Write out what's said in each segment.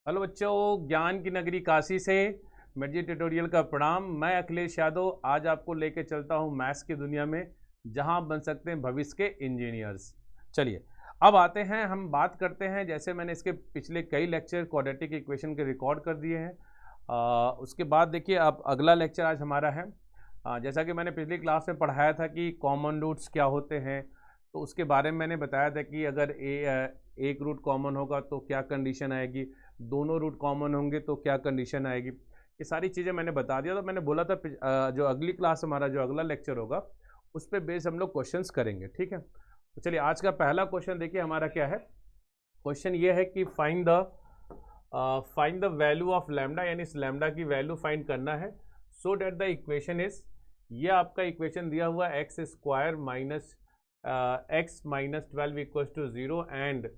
Hello बच्चों, ज्ञान की नगरी काशी से मेरी ट्यूटोरियल का प्रणाम। मैं अखिलेश यादव आज आपको लेके चलता हूँ मैथ्स की दुनिया में, जहाँ आप बन सकते हैं भविष्य के इंजीनियर्स। चलिए अब आते हैं, हम बात करते हैं। जैसे मैंने इसके पिछले कई लेक्चर क्वाड्रेटिक इक्वेशन के रिकॉर्ड कर दिए हैं। उसके बाद देखिए अब अगला लेक्चर आज हमारा है। जैसा कि मैंने पिछली क्लास में पढ़ाया था कि कॉमन रूट्स क्या होते हैं, तो उसके बारे में मैंने बताया था कि अगर एक रूट कॉमन होगा तो क्या कंडीशन आएगी, दोनों रूट कॉमन होंगे तो क्या कंडीशन आएगी। ये सारी चीज़ें मैंने बता दिया। तो मैंने बोला था जो अगली क्लास हमारा जो अगला लेक्चर होगा उस पर बेस हम लोग क्वेश्चंस करेंगे, ठीक है। तो चलिए आज का पहला क्वेश्चन देखिए हमारा क्या है। क्वेश्चन ये है कि find the value of lambda, यानी इस लैम्डा की वैल्यू फाइंड करना है। So that the equation is, ये आपका इक्वेशन दिया हुआ x square minus x minus 12 equal to 0 and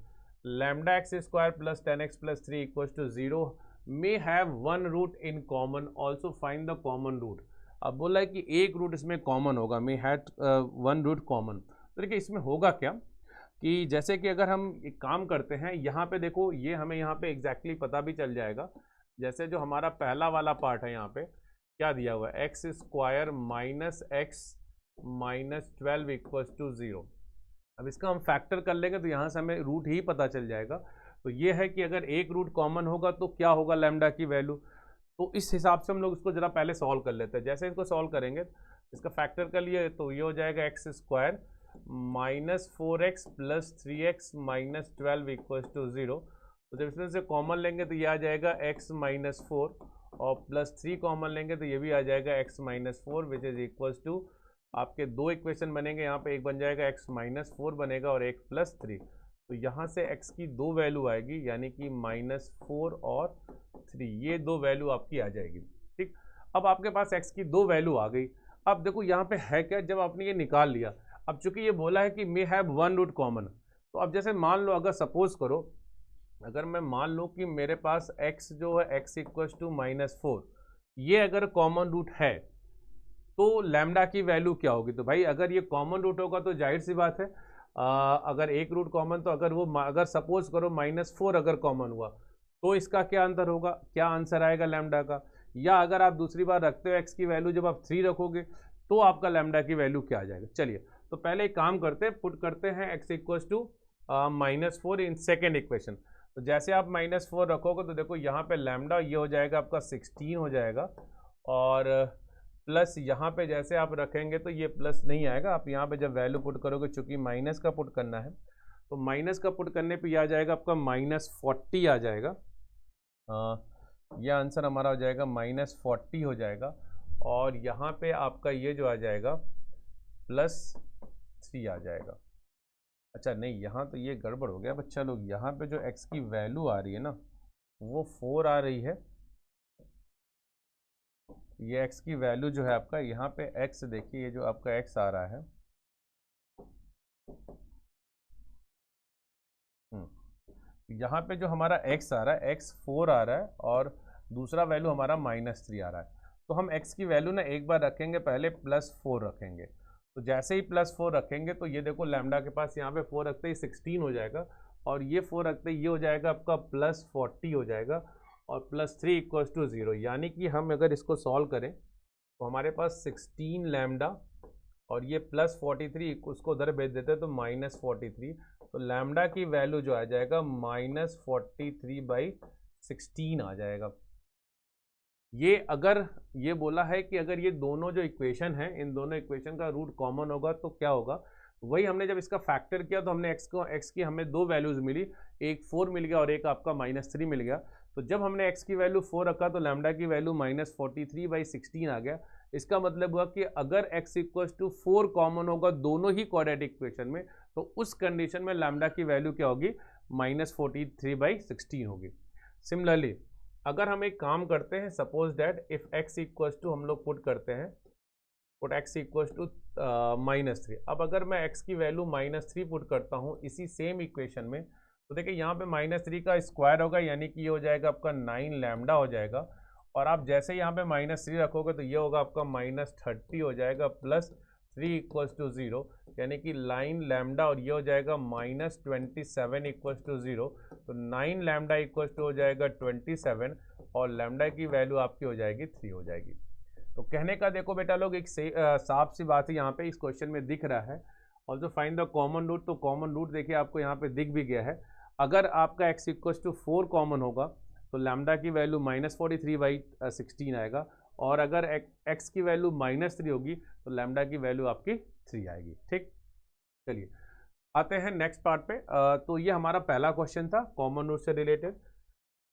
lambda x square plus 10x plus 3 equal to 0 may have one root in common, also find the common root. अब बोला है कि एक root इसमें कॉमन होगा, may have one root common. तो देखिए इसमें होगा क्या कि जैसे कि अगर हम एक काम करते हैं, यहाँ पे देखो ये हमें यहाँ पे एग्जैक्टली पता भी चल जाएगा। जैसे जो हमारा पहला वाला पार्ट है, यहाँ पे क्या दिया हुआ है, x square minus x minus 12 equal to 0। अब इसका हम फैक्टर कर लेंगे तो यहाँ से हमें रूट ही पता चल जाएगा। तो ये है कि अगर एक रूट कॉमन होगा तो क्या होगा लैम्डा की वैल्यू। तो इस हिसाब से हम लोग इसको जरा पहले सॉल्व कर लेते हैं। जैसे इसको सॉल्व करेंगे, इसका फैक्टर कर लिए तो ये हो जाएगा x square minus 4x plus 3x minus 12 equal to 0। तो जब इसमें से कॉमन लेंगे तो ये आ जाएगा x माइनस 4 और प्लस 3 कॉमन लेंगे तो ये भी आ जाएगा x minus 4 which is equal to, आपके दो इक्वेशन बनेंगे। यहाँ पे एक बन जाएगा x माइनस 4 बनेगा और एक प्लस 3। तो यहाँ से x की दो वैल्यू आएगी, यानी कि माइनस 4 और 3, ये दो वैल्यू आपकी आ जाएगी। ठीक, अब आपके पास x की दो वैल्यू आ गई। अब देखो यहाँ पे है क्या, जब आपने ये निकाल लिया, अब चूंकि ये बोला है कि may have one root common, तो अब जैसे मान लो, अगर सपोज करो, अगर मैं मान लूँ कि मेरे पास x जो है x इक्वल टू माइनस 4, ये अगर कॉमन रूट है तो लैम्डा की वैल्यू क्या होगी। तो भाई अगर ये कॉमन रूट होगा तो जाहिर सी बात है, अगर एक रूट कॉमन, तो अगर वो अगर सपोज करो माइनस 4 अगर कॉमन हुआ तो इसका क्या अंतर होगा, क्या आंसर आएगा लैम्डा का। या अगर आप दूसरी बार रखते हो x की वैल्यू, जब आप 3 रखोगे तो आपका लैम्डा की वैल्यू क्या आ जाएगा। चलिए तो पहले एक काम करते हैं, पुट करते हैं x equal to minus 4 in second equation. तो जैसे आप माइनस 4 रखोगे तो देखो यहाँ पे लैम्डा ये हो जाएगा आपका 16 हो जाएगा, और प्लस यहाँ पे जैसे आप रखेंगे तो ये प्लस नहीं आएगा। आप यहाँ पे जब वैल्यू पुट करोगे, चूंकि माइनस का पुट करना है, तो माइनस का पुट करने पे ये आ जाएगा आपका माइनस 40 आ जाएगा। यह आंसर हमारा हो जाएगा माइनस 40 हो जाएगा, और यहाँ पे आपका ये जो आ जाएगा प्लस 3 आ जाएगा। अच्छा नहीं, यहाँ तो ये गड़बड़ हो गया बच्चा लोग। यहाँ पे जो x की वैल्यू आ रही है ना, वो 4 आ रही है। ये x की वैल्यू जो है आपका, यहाँ पे x देखिए, ये जो आपका x आ रहा है, यहाँ पे जो हमारा x आ रहा है, x 4 आ रहा है, और दूसरा वैल्यू हमारा माइनस 3 आ रहा है। तो हम x की वैल्यू ना एक बार रखेंगे, पहले प्लस 4 रखेंगे। तो जैसे ही प्लस 4 रखेंगे तो ये देखो लैम्डा के पास यहाँ पे 4 रखते ही 16 हो जाएगा, और ये 4 रखते ही ये हो जाएगा आपका प्लस 40 हो जाएगा, और प्लस 3 इक्वल टू 0। यानी कि हम अगर इसको सॉल्व करें तो हमारे पास 16 लैम्डा और ये प्लस 43, उसको उधर भेज देते हैं तो माइनस 43। तो लैम्डा की वैल्यू जो आ जाएगा माइनस 43/16 आ जाएगा। ये अगर ये बोला है कि अगर ये दोनों जो इक्वेशन है, इन दोनों इक्वेशन का रूट कॉमन होगा तो क्या होगा। वही हमने जब इसका फैक्टर किया तो हमने x की हमें दो वैल्यूज मिली, एक 4 मिल गया और एक आपका माइनस 3 मिल गया। तो जब हमने x की वैल्यू 4 रखा तो लैम्डा की वैल्यू माइनस 43/16 आ गया। इसका मतलब हुआ कि अगर x इक्वल टू 4 कॉमन होगा दोनों ही क्वाड्रेटिक इक्वेशन में, तो उस कंडीशन में लैम्डा की वैल्यू क्या होगी, माइनस 43/16 होगी। सिमिलरली अगर हम एक काम करते हैं, suppose that if x equal to, हम लोग पुट करते हैं, put x equal to minus 3। अब अगर मैं x की वैल्यू माइनस 3 पुट करता हूँ इसी सेम इक्वेशन में, तो देखिए यहाँ पे माइनस 3 का स्क्वायर होगा, यानी कि ये हो जाएगा आपका 9 लैम्डा हो जाएगा। और आप जैसे यहाँ पे माइनस 3 रखोगे तो ये होगा आपका माइनस 30 हो जाएगा, प्लस 3 इक्वल्स टू 0, यानी कि लाइन लैम्डा और ये हो जाएगा -27 इक्वल्स टू 0, तो 9 लैम्डा इक्वल्स टू हो जाएगा 27 और लैम्डा की वैल्यू आपकी हो जाएगी 3 हो जाएगी। तो कहने का देखो बेटा लोग एक साफ सी बात है यहाँ पे इस क्वेश्चन में दिख रहा है। और जो फाइंड द कॉमन रूट, तो कॉमन रूट देखिए आपको यहाँ पे दिख भी गया है। अगर आपका x इक्वल्स टू 4 कॉमन होगा तो लैम्डा की वैल्यू -43/16 आएगा, और अगर x की वैल्यू -3 होगी तो लैम्डा की वैल्यू आपकी 3 आएगी। ठीक, चलिए आते हैं नेक्स्ट पार्ट पे। तो ये हमारा पहला क्वेश्चन था कॉमन रूट से रिलेटेड।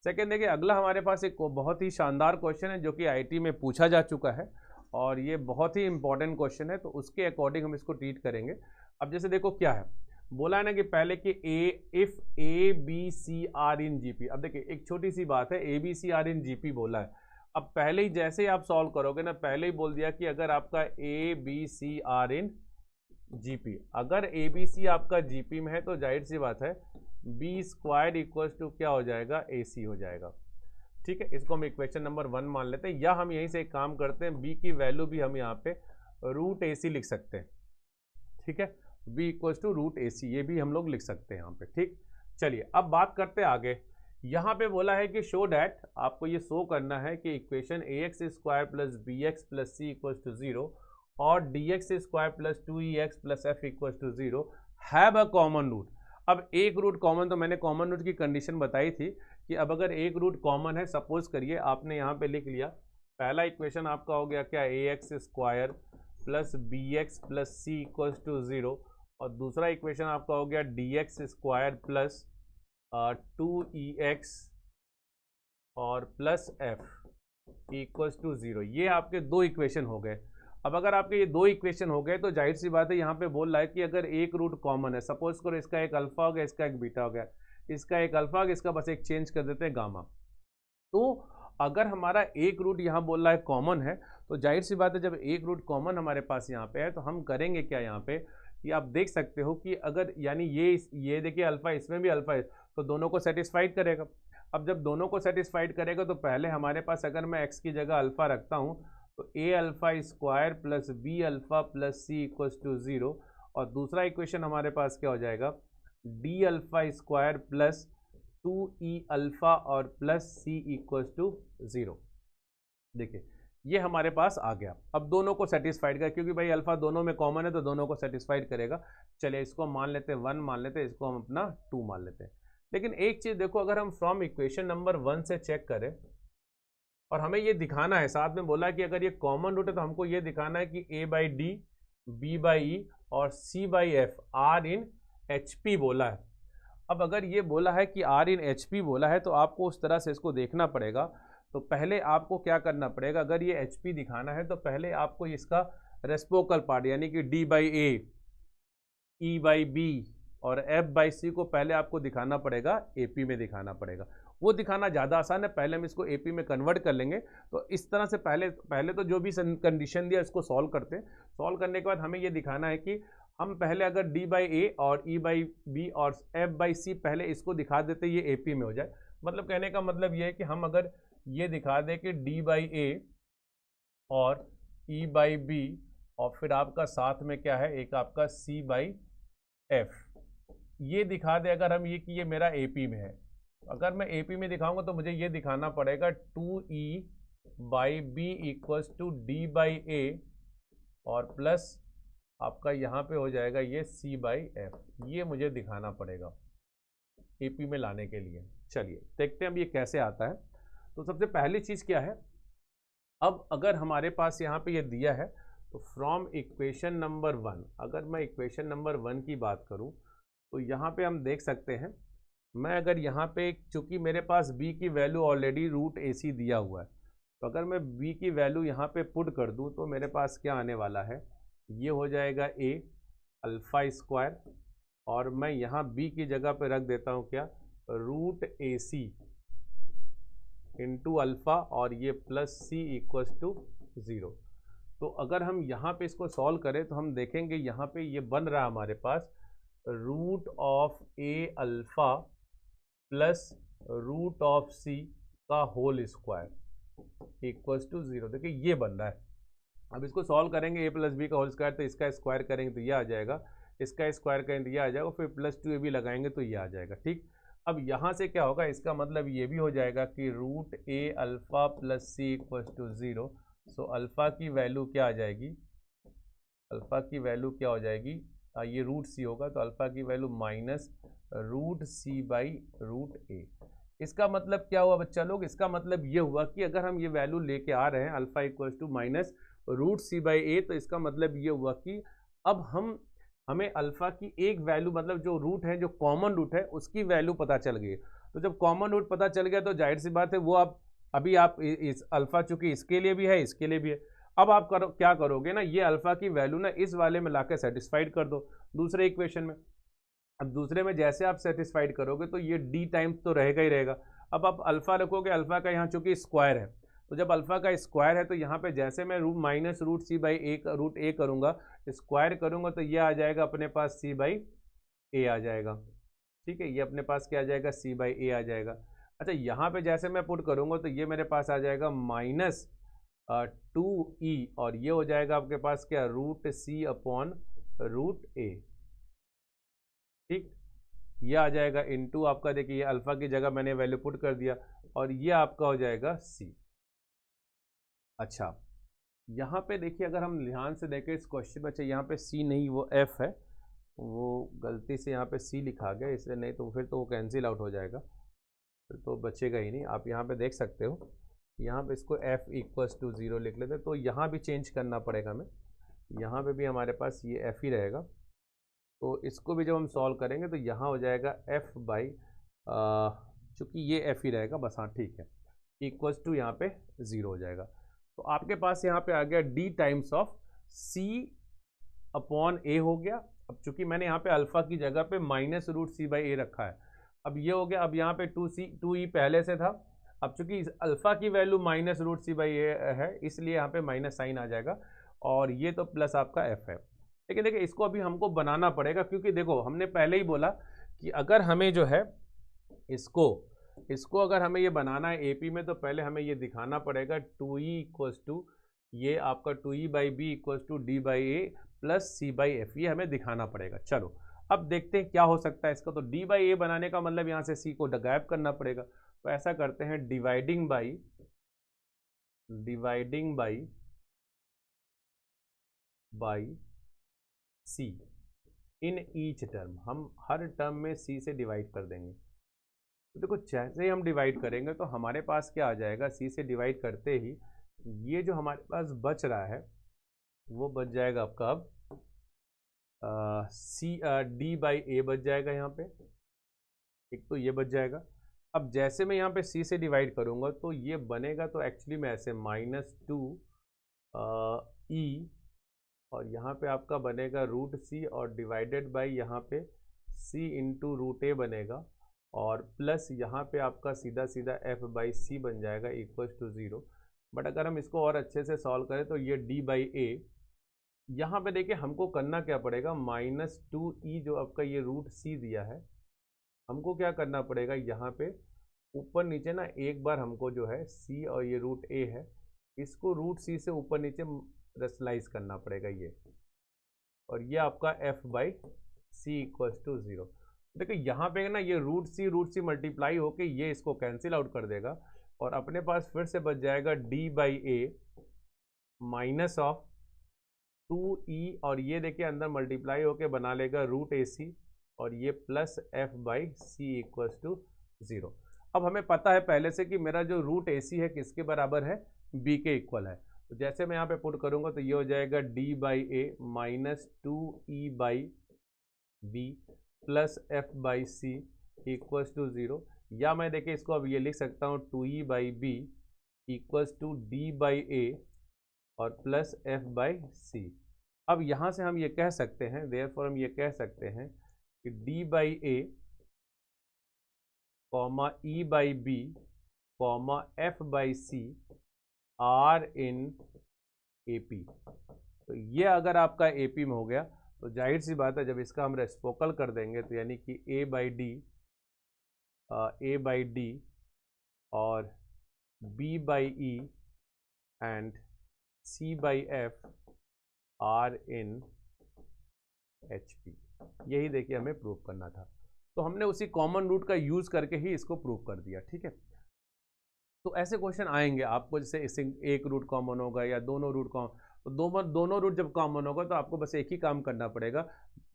सेकेंड देखिए, अगला हमारे पास एक बहुत ही शानदार क्वेश्चन है जो कि आईटी में पूछा जा चुका है और ये बहुत ही इंपॉर्टेंट क्वेश्चन है, तो उसके अकॉर्डिंग हम इसको ट्रीट करेंगे। अब जैसे देखो क्या है, बोला है ना कि पहले कि if A B C are in GP. अब देखिए एक छोटी सी बात है, A B C are in GP बोला है। अब पहले ही जैसे ही आप सॉल्व करोगे ना, पहले ही बोल दिया कि अगर आपका A B C are in GP, अगर ए बी सी आपका जीपी में है तो जाहिर सी बात है बी स्क्वायर इक्वल्स टू क्या हो जाएगा, ए सी हो जाएगा। ठीक है, इसको हम इक्वेशन नंबर 1 मान लेते हैं, या हम यहीं से एक काम करते हैं, बी की वैल्यू भी हम यहाँ पे रूट ए सी लिख सकते हैं। ठीक है, बी इक्वल्स टू रूट ए सी, ये भी हम लोग लिख सकते हैं यहाँ पे। ठीक, चलिए अब बात करते हैं आगे। यहाँ पे बोला है कि शो डैट, आपको ये शो करना है कि equation A x square plus B x plus C equals to 0 और D x square plus 2e x plus F equals to 0 have a common root. अब एक रूट कॉमन, तो मैंने कॉमन रूट की कंडीशन बताई थी कि अब अगर एक रूट कॉमन है, सपोज करिए आपने यहाँ पे लिख लिया, पहला इक्वेशन आपका हो गया क्या, a x square plus B x plus C equals to 0, और दूसरा इक्वेशन आपका हो गया d x square plus 2e x और प्लस एफ इक्वल्स टू 0। ये आपके दो इक्वेशन हो गए। अब अगर आपके ये दो इक्वेशन हो गए तो जाहिर सी बात है यहाँ पे बोल रहा है कि अगर एक रूट कॉमन है, सपोज करो इसका एक अल्फा हो गया, इसका एक बीटा हो गया, इसका एक अल्फा हो गया, इसका बस एक चेंज कर देते हैं गामा। तो अगर हमारा एक रूट यहाँ बोल रहा है कॉमन है, तो जाहिर सी बात है जब एक रूट कॉमन हमारे पास यहाँ पे है तो हम करेंगे क्या यहाँ पे कि आप देख सकते हो कि अगर यानी ये देखिए अल्फा, इसमें भी अल्फा है, तो दोनों को सेटिस्फाइड करेगा। अब जब दोनों को सेटिस्फाइड करेगा तो पहले हमारे पास अगर मैं एक्स की जगह अल्फा रखता हूँ तो a alpha square plus b alpha plus C equals to 0, और दूसरा इक्वेशन हमारे पास क्या हो जाएगा, d alpha square plus 2e alpha और प्लस सी इक्वल्स टू 0। देखिए ये हमारे पास आ गया। अब दोनों को सेटिस्फाइड कर, क्योंकि भाई अल्फा दोनों में कॉमन है तो दोनों को सेटिस्फाइड करेगा। चलिए इसको मान लेते हैं 1 मान लेते हैं, इसको हम अपना 2 मान लेते हैं। लेकिन एक चीज़ देखो, अगर हम फ्रॉम इक्वेशन नंबर 1 से चेक करें और हमें ये दिखाना है, साथ में बोला है कि अगर ये कॉमन रूट है तो हमको ये दिखाना है कि a by d, b by e और c by f are in H P बोला है। अब अगर ये बोला है कि आर इन एच पी बोला है तो आपको उस तरह से इसको देखना पड़ेगा। तो पहले आपको क्या करना पड़ेगा, अगर ये एच पी दिखाना है तो पहले आपको इसका रेस्पोकल पार्ट यानी कि D by A, E by B और एफ बाई सी को पहले आपको दिखाना पड़ेगा, एपी में दिखाना पड़ेगा। वो दिखाना ज़्यादा आसान है, पहले हम इसको एपी में कन्वर्ट कर लेंगे। तो इस तरह से पहले तो जो भी कंडीशन दिया इसको सॉल्व करते हैं। सॉल्व करने के बाद हमें ये दिखाना है कि हम पहले अगर डी बाई ए और ई बाई बी और एफ बाई सी पहले इसको दिखा देते ये एपी में हो जाए। मतलब कहने का मतलब ये है कि हम अगर ये दिखा दें कि डी बाई ए और ई बाई बी और फिर आपका साथ में क्या है, एक आपका सी बाई एफ, ये दिखा दे अगर हम ये कि ये मेरा एपी में है। अगर मैं एपी में दिखाऊंगा तो मुझे ये दिखाना पड़ेगा 2e by B equals to D by a और प्लस आपका यहाँ पे हो जाएगा ये c बाई एफ, ये मुझे दिखाना पड़ेगा एपी में लाने के लिए। चलिए देखते हैं अब ये कैसे आता है। तो सबसे पहली चीज़ क्या है, अब अगर हमारे पास यहाँ पे ये दिया है तो फ्रॉम इक्वेशन नंबर 1, अगर मैं इक्वेशन नंबर 1 की बात करूँ तो यहाँ पे हम देख सकते हैं, मैं अगर यहाँ पे चूँकि मेरे पास b की वैल्यू ऑलरेडी रूट ए सी दिया हुआ है, तो अगर मैं b की वैल्यू यहाँ पे पुट कर दूँ तो मेरे पास क्या आने वाला है, ये हो जाएगा a अल्फ़ा स्क्वायर, और मैं यहाँ b की जगह पे रख देता हूँ क्या, रूट ए सी इंटू अल्फ़ा और ये प्लस c इक्वल्स टू 0। तो अगर हम यहाँ पे इसको सॉल्व करें तो हम देखेंगे यहाँ पे ये बन रहा है हमारे पास root of a alpha plus root of c का होल स्क्वायर इक्वल्स टू 0। देखिए ये बन रहा है, अब इसको सॉल्व करेंगे ए प्लस बी का होल स्क्वायर, तो इसका स्क्वायर करेंगे तो ये आ जाएगा, इसका स्क्वायर करेंगे तो ये आ जाएगा, फिर प्लस 2 भी लगाएंगे तो ये आ जाएगा। ठीक, अब यहाँ से क्या होगा, इसका मतलब ये भी हो जाएगा कि root A alpha plus C equal to 0। So alpha की वैल्यू क्या आ जाएगी, अल्फ़ा की वैल्यू क्या हो जाएगी, ये रूट सी होगा, तो अल्फ़ा की value minus root c by root a. इसका मतलब क्या हुआ बच्चा लोग, इसका मतलब ये हुआ कि अगर हम ये वैल्यू लेके आ रहे हैं alpha equal to minus root c by a, तो इसका मतलब ये हुआ कि अब हमें अल्फ़ा की एक वैल्यू, मतलब जो रूट है, जो कॉमन रूट है, उसकी वैल्यू पता चल गई। तो जब कॉमन रूट पता चल गया तो जाहिर सी बात है वो आप अभी आप इस अल्फ़ा चूंकि इसके लिए भी है, इसके लिए भी है, अब आप क्या करोगे ना, ये अल्फ़ा की वैल्यू ना इस वाले में लाकर सेटिस्फाइड कर दो दूसरे इक्वेशन में। अब दूसरे में जैसे आप सेटिस्फाइड करोगे तो ये डी टाइम्स तो रहेगा ही रहेगा। अब आप अल्फ़ा रखोगे, अल्फ़ा का यहाँ चूंकि स्क्वायर है, तो जब अल्फ़ा का स्क्वायर है तो यहाँ पे जैसे मैं minus root c by a root a करूँगा, स्क्वायर करूँगा, तो ये आ जाएगा अपने पास सी बाई ए आ जाएगा। ठीक है, ये अपने पास क्या आ जाएगा, सी बाई ए आ जाएगा। अच्छा, यहाँ पे जैसे मैं पुट करूँगा तो ये मेरे पास आ जाएगा माइनस 2e, और ये हो जाएगा आपके पास क्या, रूट सी अपॉन रूट ए। ठीक, ये आ जाएगा इनटू आपका, देखिए अल्फ़ा की जगह मैंने वैल्यू पुट कर दिया, और ये आपका हो जाएगा सी। अच्छा, यहाँ पे देखिए अगर हम ध्यान से देखें इस क्वेश्चन में, अच्छा यहाँ पे सी नहीं वो एफ है, वो गलती से यहाँ पे सी लिखा गया, इसलिए नहीं तो फिर तो वो कैंसिल आउट हो जाएगा, फिर तो बचेगा ही नहीं। आप यहाँ पे देख सकते हो, यहाँ पे इसको एफ इक्वल्स टू 0 लिख लेते हैं, तो यहाँ भी चेंज करना पड़ेगा हमें, यहाँ पे भी हमारे पास ये एफ ही रहेगा। तो इसको भी जब हम सॉल्व करेंगे तो यहाँ हो जाएगा एफ बाई, चूँकि ये एफ ही रहेगा बस, हाँ ठीक है, इक्वल्स टू यहाँ पे 0 हो जाएगा। तो आपके पास यहाँ पे आ गया d times of c upon a हो गया। अब चूंकि मैंने यहाँ पे अल्फ़ा की जगह पे माइनस रूट सी बाई ए रखा है, अब ये हो गया। अब यहाँ पे 2e पहले से था, अब चूंकि अल्फ़ा की value minus root c by a है, इसलिए यहाँ पे माइनस साइन आ जाएगा, और ये तो प्लस आपका एफ है। लेकिन देखिए इसको अभी हमको बनाना पड़ेगा, क्योंकि देखो हमने पहले ही बोला कि अगर हमें जो है इसको अगर हमें ये बनाना है एपी में, तो पहले हमें ये दिखाना पड़ेगा 2e इक्वल्स टू, ये आपका 2e by B equals to D by A plus C by F, ये हमें दिखाना पड़ेगा। चलो अब देखते हैं क्या हो सकता है इसका। तो डी बाई ए बनाने का मतलब यहाँ से सी को गायब करना पड़ेगा, तो ऐसा करते हैं dividing by C in each term, हम हर टर्म में सी से डिवाइड कर देंगे। तो देखो जैसे ही हम डिवाइड करेंगे तो हमारे पास क्या आ जाएगा, सी से डिवाइड करते ही ये जो हमारे पास बच रहा है वो बच जाएगा आपका, अब सी डी बाई ए बच जाएगा यहाँ पे, एक तो ये बच जाएगा। अब जैसे मैं यहाँ पे सी से डिवाइड करूँगा तो ये बनेगा, तो एक्चुअली में ऐसे -2 ई, और यहाँ पे आपका बनेगा रूट सी, और डिवाइडेड बाई यहाँ पे सी इंटू रूट ए बनेगा, और प्लस यहाँ पे आपका सीधा सीधा एफ बाई सी बन जाएगा इक्वल्स टू 0। बट अगर हम इसको और अच्छे से सॉल्व करें तो ये डी बाई ए, यहाँ पे देखिए हमको करना क्या पड़ेगा, -2e जो आपका ये रूट सी दिया है, हमको क्या करना पड़ेगा, यहाँ पे ऊपर नीचे ना एक बार हमको जो है सी और ये रूट ए है, इसको रूट सी से ऊपर नीचे रेशनलाइज करना पड़ेगा ये, और ये आपका F by C equals to 0। देखो यहाँ पे ना ये रूट सी मल्टीप्लाई होके ये इसको कैंसिल आउट कर देगा, और अपने पास फिर से बच जाएगा D by A minus of 2e, और ये देखिए अंदर मल्टीप्लाई होके बना लेगा रूट ए सी, और ये plus F by C equals to 0। अब हमें पता है पहले से कि मेरा जो रूट ए सी है किसके बराबर है, बी के इक्वल है। तो जैसे मैं यहाँ पे पुट करूँगा तो ये हो जाएगा D by A -2e by B plus F by C equals to 0, या मैं देखिए इसको अब ये लिख सकता हूँ 2e by B equals to D by a और प्लस एफ बाई सी। अब यहाँ से हम ये कह सकते हैं, देयरफॉर हम ये कह सकते हैं कि D by A comma E by B comma F by C are in AP पी। तो ये अगर आपका ए पी में हो गया तो जाहिर सी बात है जब इसका हम रेसिप्रोकल कर देंगे तो यानी कि ए बाई डी और B by E and C/F R in HP। यही देखिए हमें प्रूव करना था, तो हमने उसी कॉमन रूट का यूज करके ही इसको प्रूव कर दिया। ठीक है, तो ऐसे क्वेश्चन आएंगे आपको, जैसे एक रूट कॉमन होगा या दोनों रूट कॉमन, तो दोनों रूट जब कॉमन होगा तो आपको बस एक ही काम करना पड़ेगा,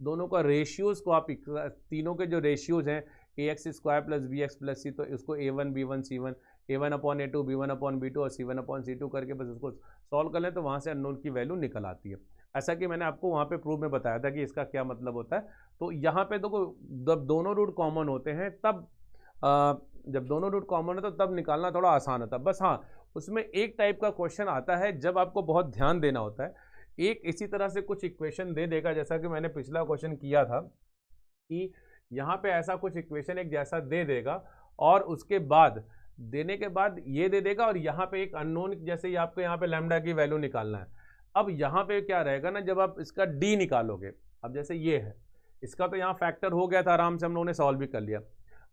दोनों का रेशियोज को आप, तीनों के जो रेशियोज हैं ax² + bx + c, तो इसको a1 b1 c1 a1/a2 b1/b2 और c1/c2 करके बस इसको सॉल्व कर लें तो वहाँ से अननोन की वैल्यू निकल आती है। ऐसा कि मैंने आपको वहाँ पे प्रूफ में बताया था कि इसका क्या मतलब होता है। तो यहाँ पे देखो, जब दोनों रूट कॉमन होते हैं तब जब दोनों रूट कॉमन है तो तब निकालना थोड़ा आसान होता है। बस हाँ, उसमें एक टाइप का क्वेश्चन आता है जब आपको बहुत ध्यान देना होता है। एक इसी तरह से कुछ इक्वेशन दे देगा, जैसा कि मैंने पिछला क्वेश्चन किया था कि यहाँ पे ऐसा कुछ इक्वेशन एक जैसा दे देगा और उसके बाद देने के बाद ये दे देगा और यहाँ पे एक अननोन, जैसे ही आपको यहाँ पे लैम्डा की वैल्यू निकालना है। अब यहाँ पे क्या रहेगा ना, जब आप इसका डी निकालोगे, अब जैसे ये है, इसका तो यहाँ फैक्टर हो गया था, आराम से हम लोगों ने सॉल्व भी कर लिया।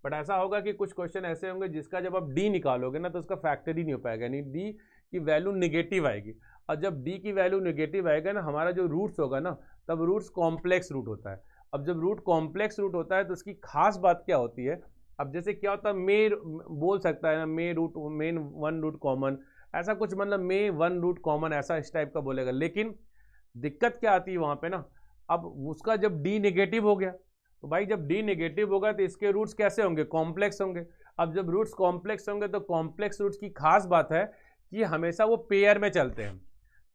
बट ऐसा होगा कि कुछ क्वेश्चन ऐसे होंगे जिसका जब आप डी निकालोगे ना तो उसका फैक्टर ही नहीं हो पाएगा, यानी डी की वैल्यू निगेटिव आएगी। और जब डी की वैल्यू निगेटिव आएगा ना, हमारा जो रूट्स होगा ना, तब रूट्स कॉम्प्लेक्स रूट होता है। अब जब रूट कॉम्प्लेक्स रूट होता है तो उसकी खास बात क्या होती है, अब जैसे क्या होता है, मे बोल सकता है ना, मेन वन रूट कॉमन, ऐसा कुछ, मतलब मे वन रूट कॉमन, ऐसा इस टाइप का बोलेगा। लेकिन दिक्कत क्या आती है वहाँ पे ना, अब उसका जब डी नेगेटिव हो गया तो भाई जब डी नेगेटिव होगा तो इसके रूट्स कैसे होंगे, कॉम्प्लेक्स होंगे। अब जब रूट्स कॉम्प्लेक्स होंगे तो कॉम्प्लेक्स रूट्स की खास बात है कि हमेशा वो पेयर में चलते हैं,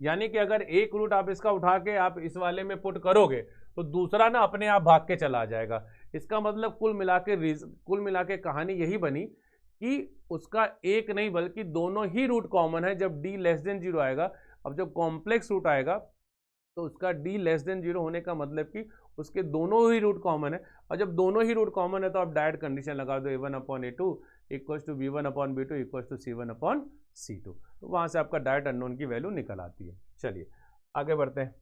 यानी कि अगर एक रूट आप इसका उठा के आप इस वाले में पुट करोगे तो दूसरा ना अपने आप भाग के चला जाएगा। इसका मतलब कुल मिला के कहानी यही बनी कि उसका एक नहीं बल्कि दोनों ही रूट कॉमन है जब d लेस देन 0 आएगा। अब जब कॉम्प्लेक्स रूट आएगा तो उसका d लेस देन 0 होने का मतलब कि उसके दोनों ही रूट कॉमन है, और जब दोनों ही रूट कॉमन है तो आप डायरेक्ट कंडीशन लगा दो a1/a2 = b1/b2 = c1/c2, तो वहां से आपका डायरेक्ट अननोन की वैल्यू निकल आती है। चलिए आगे बढ़ते हैं।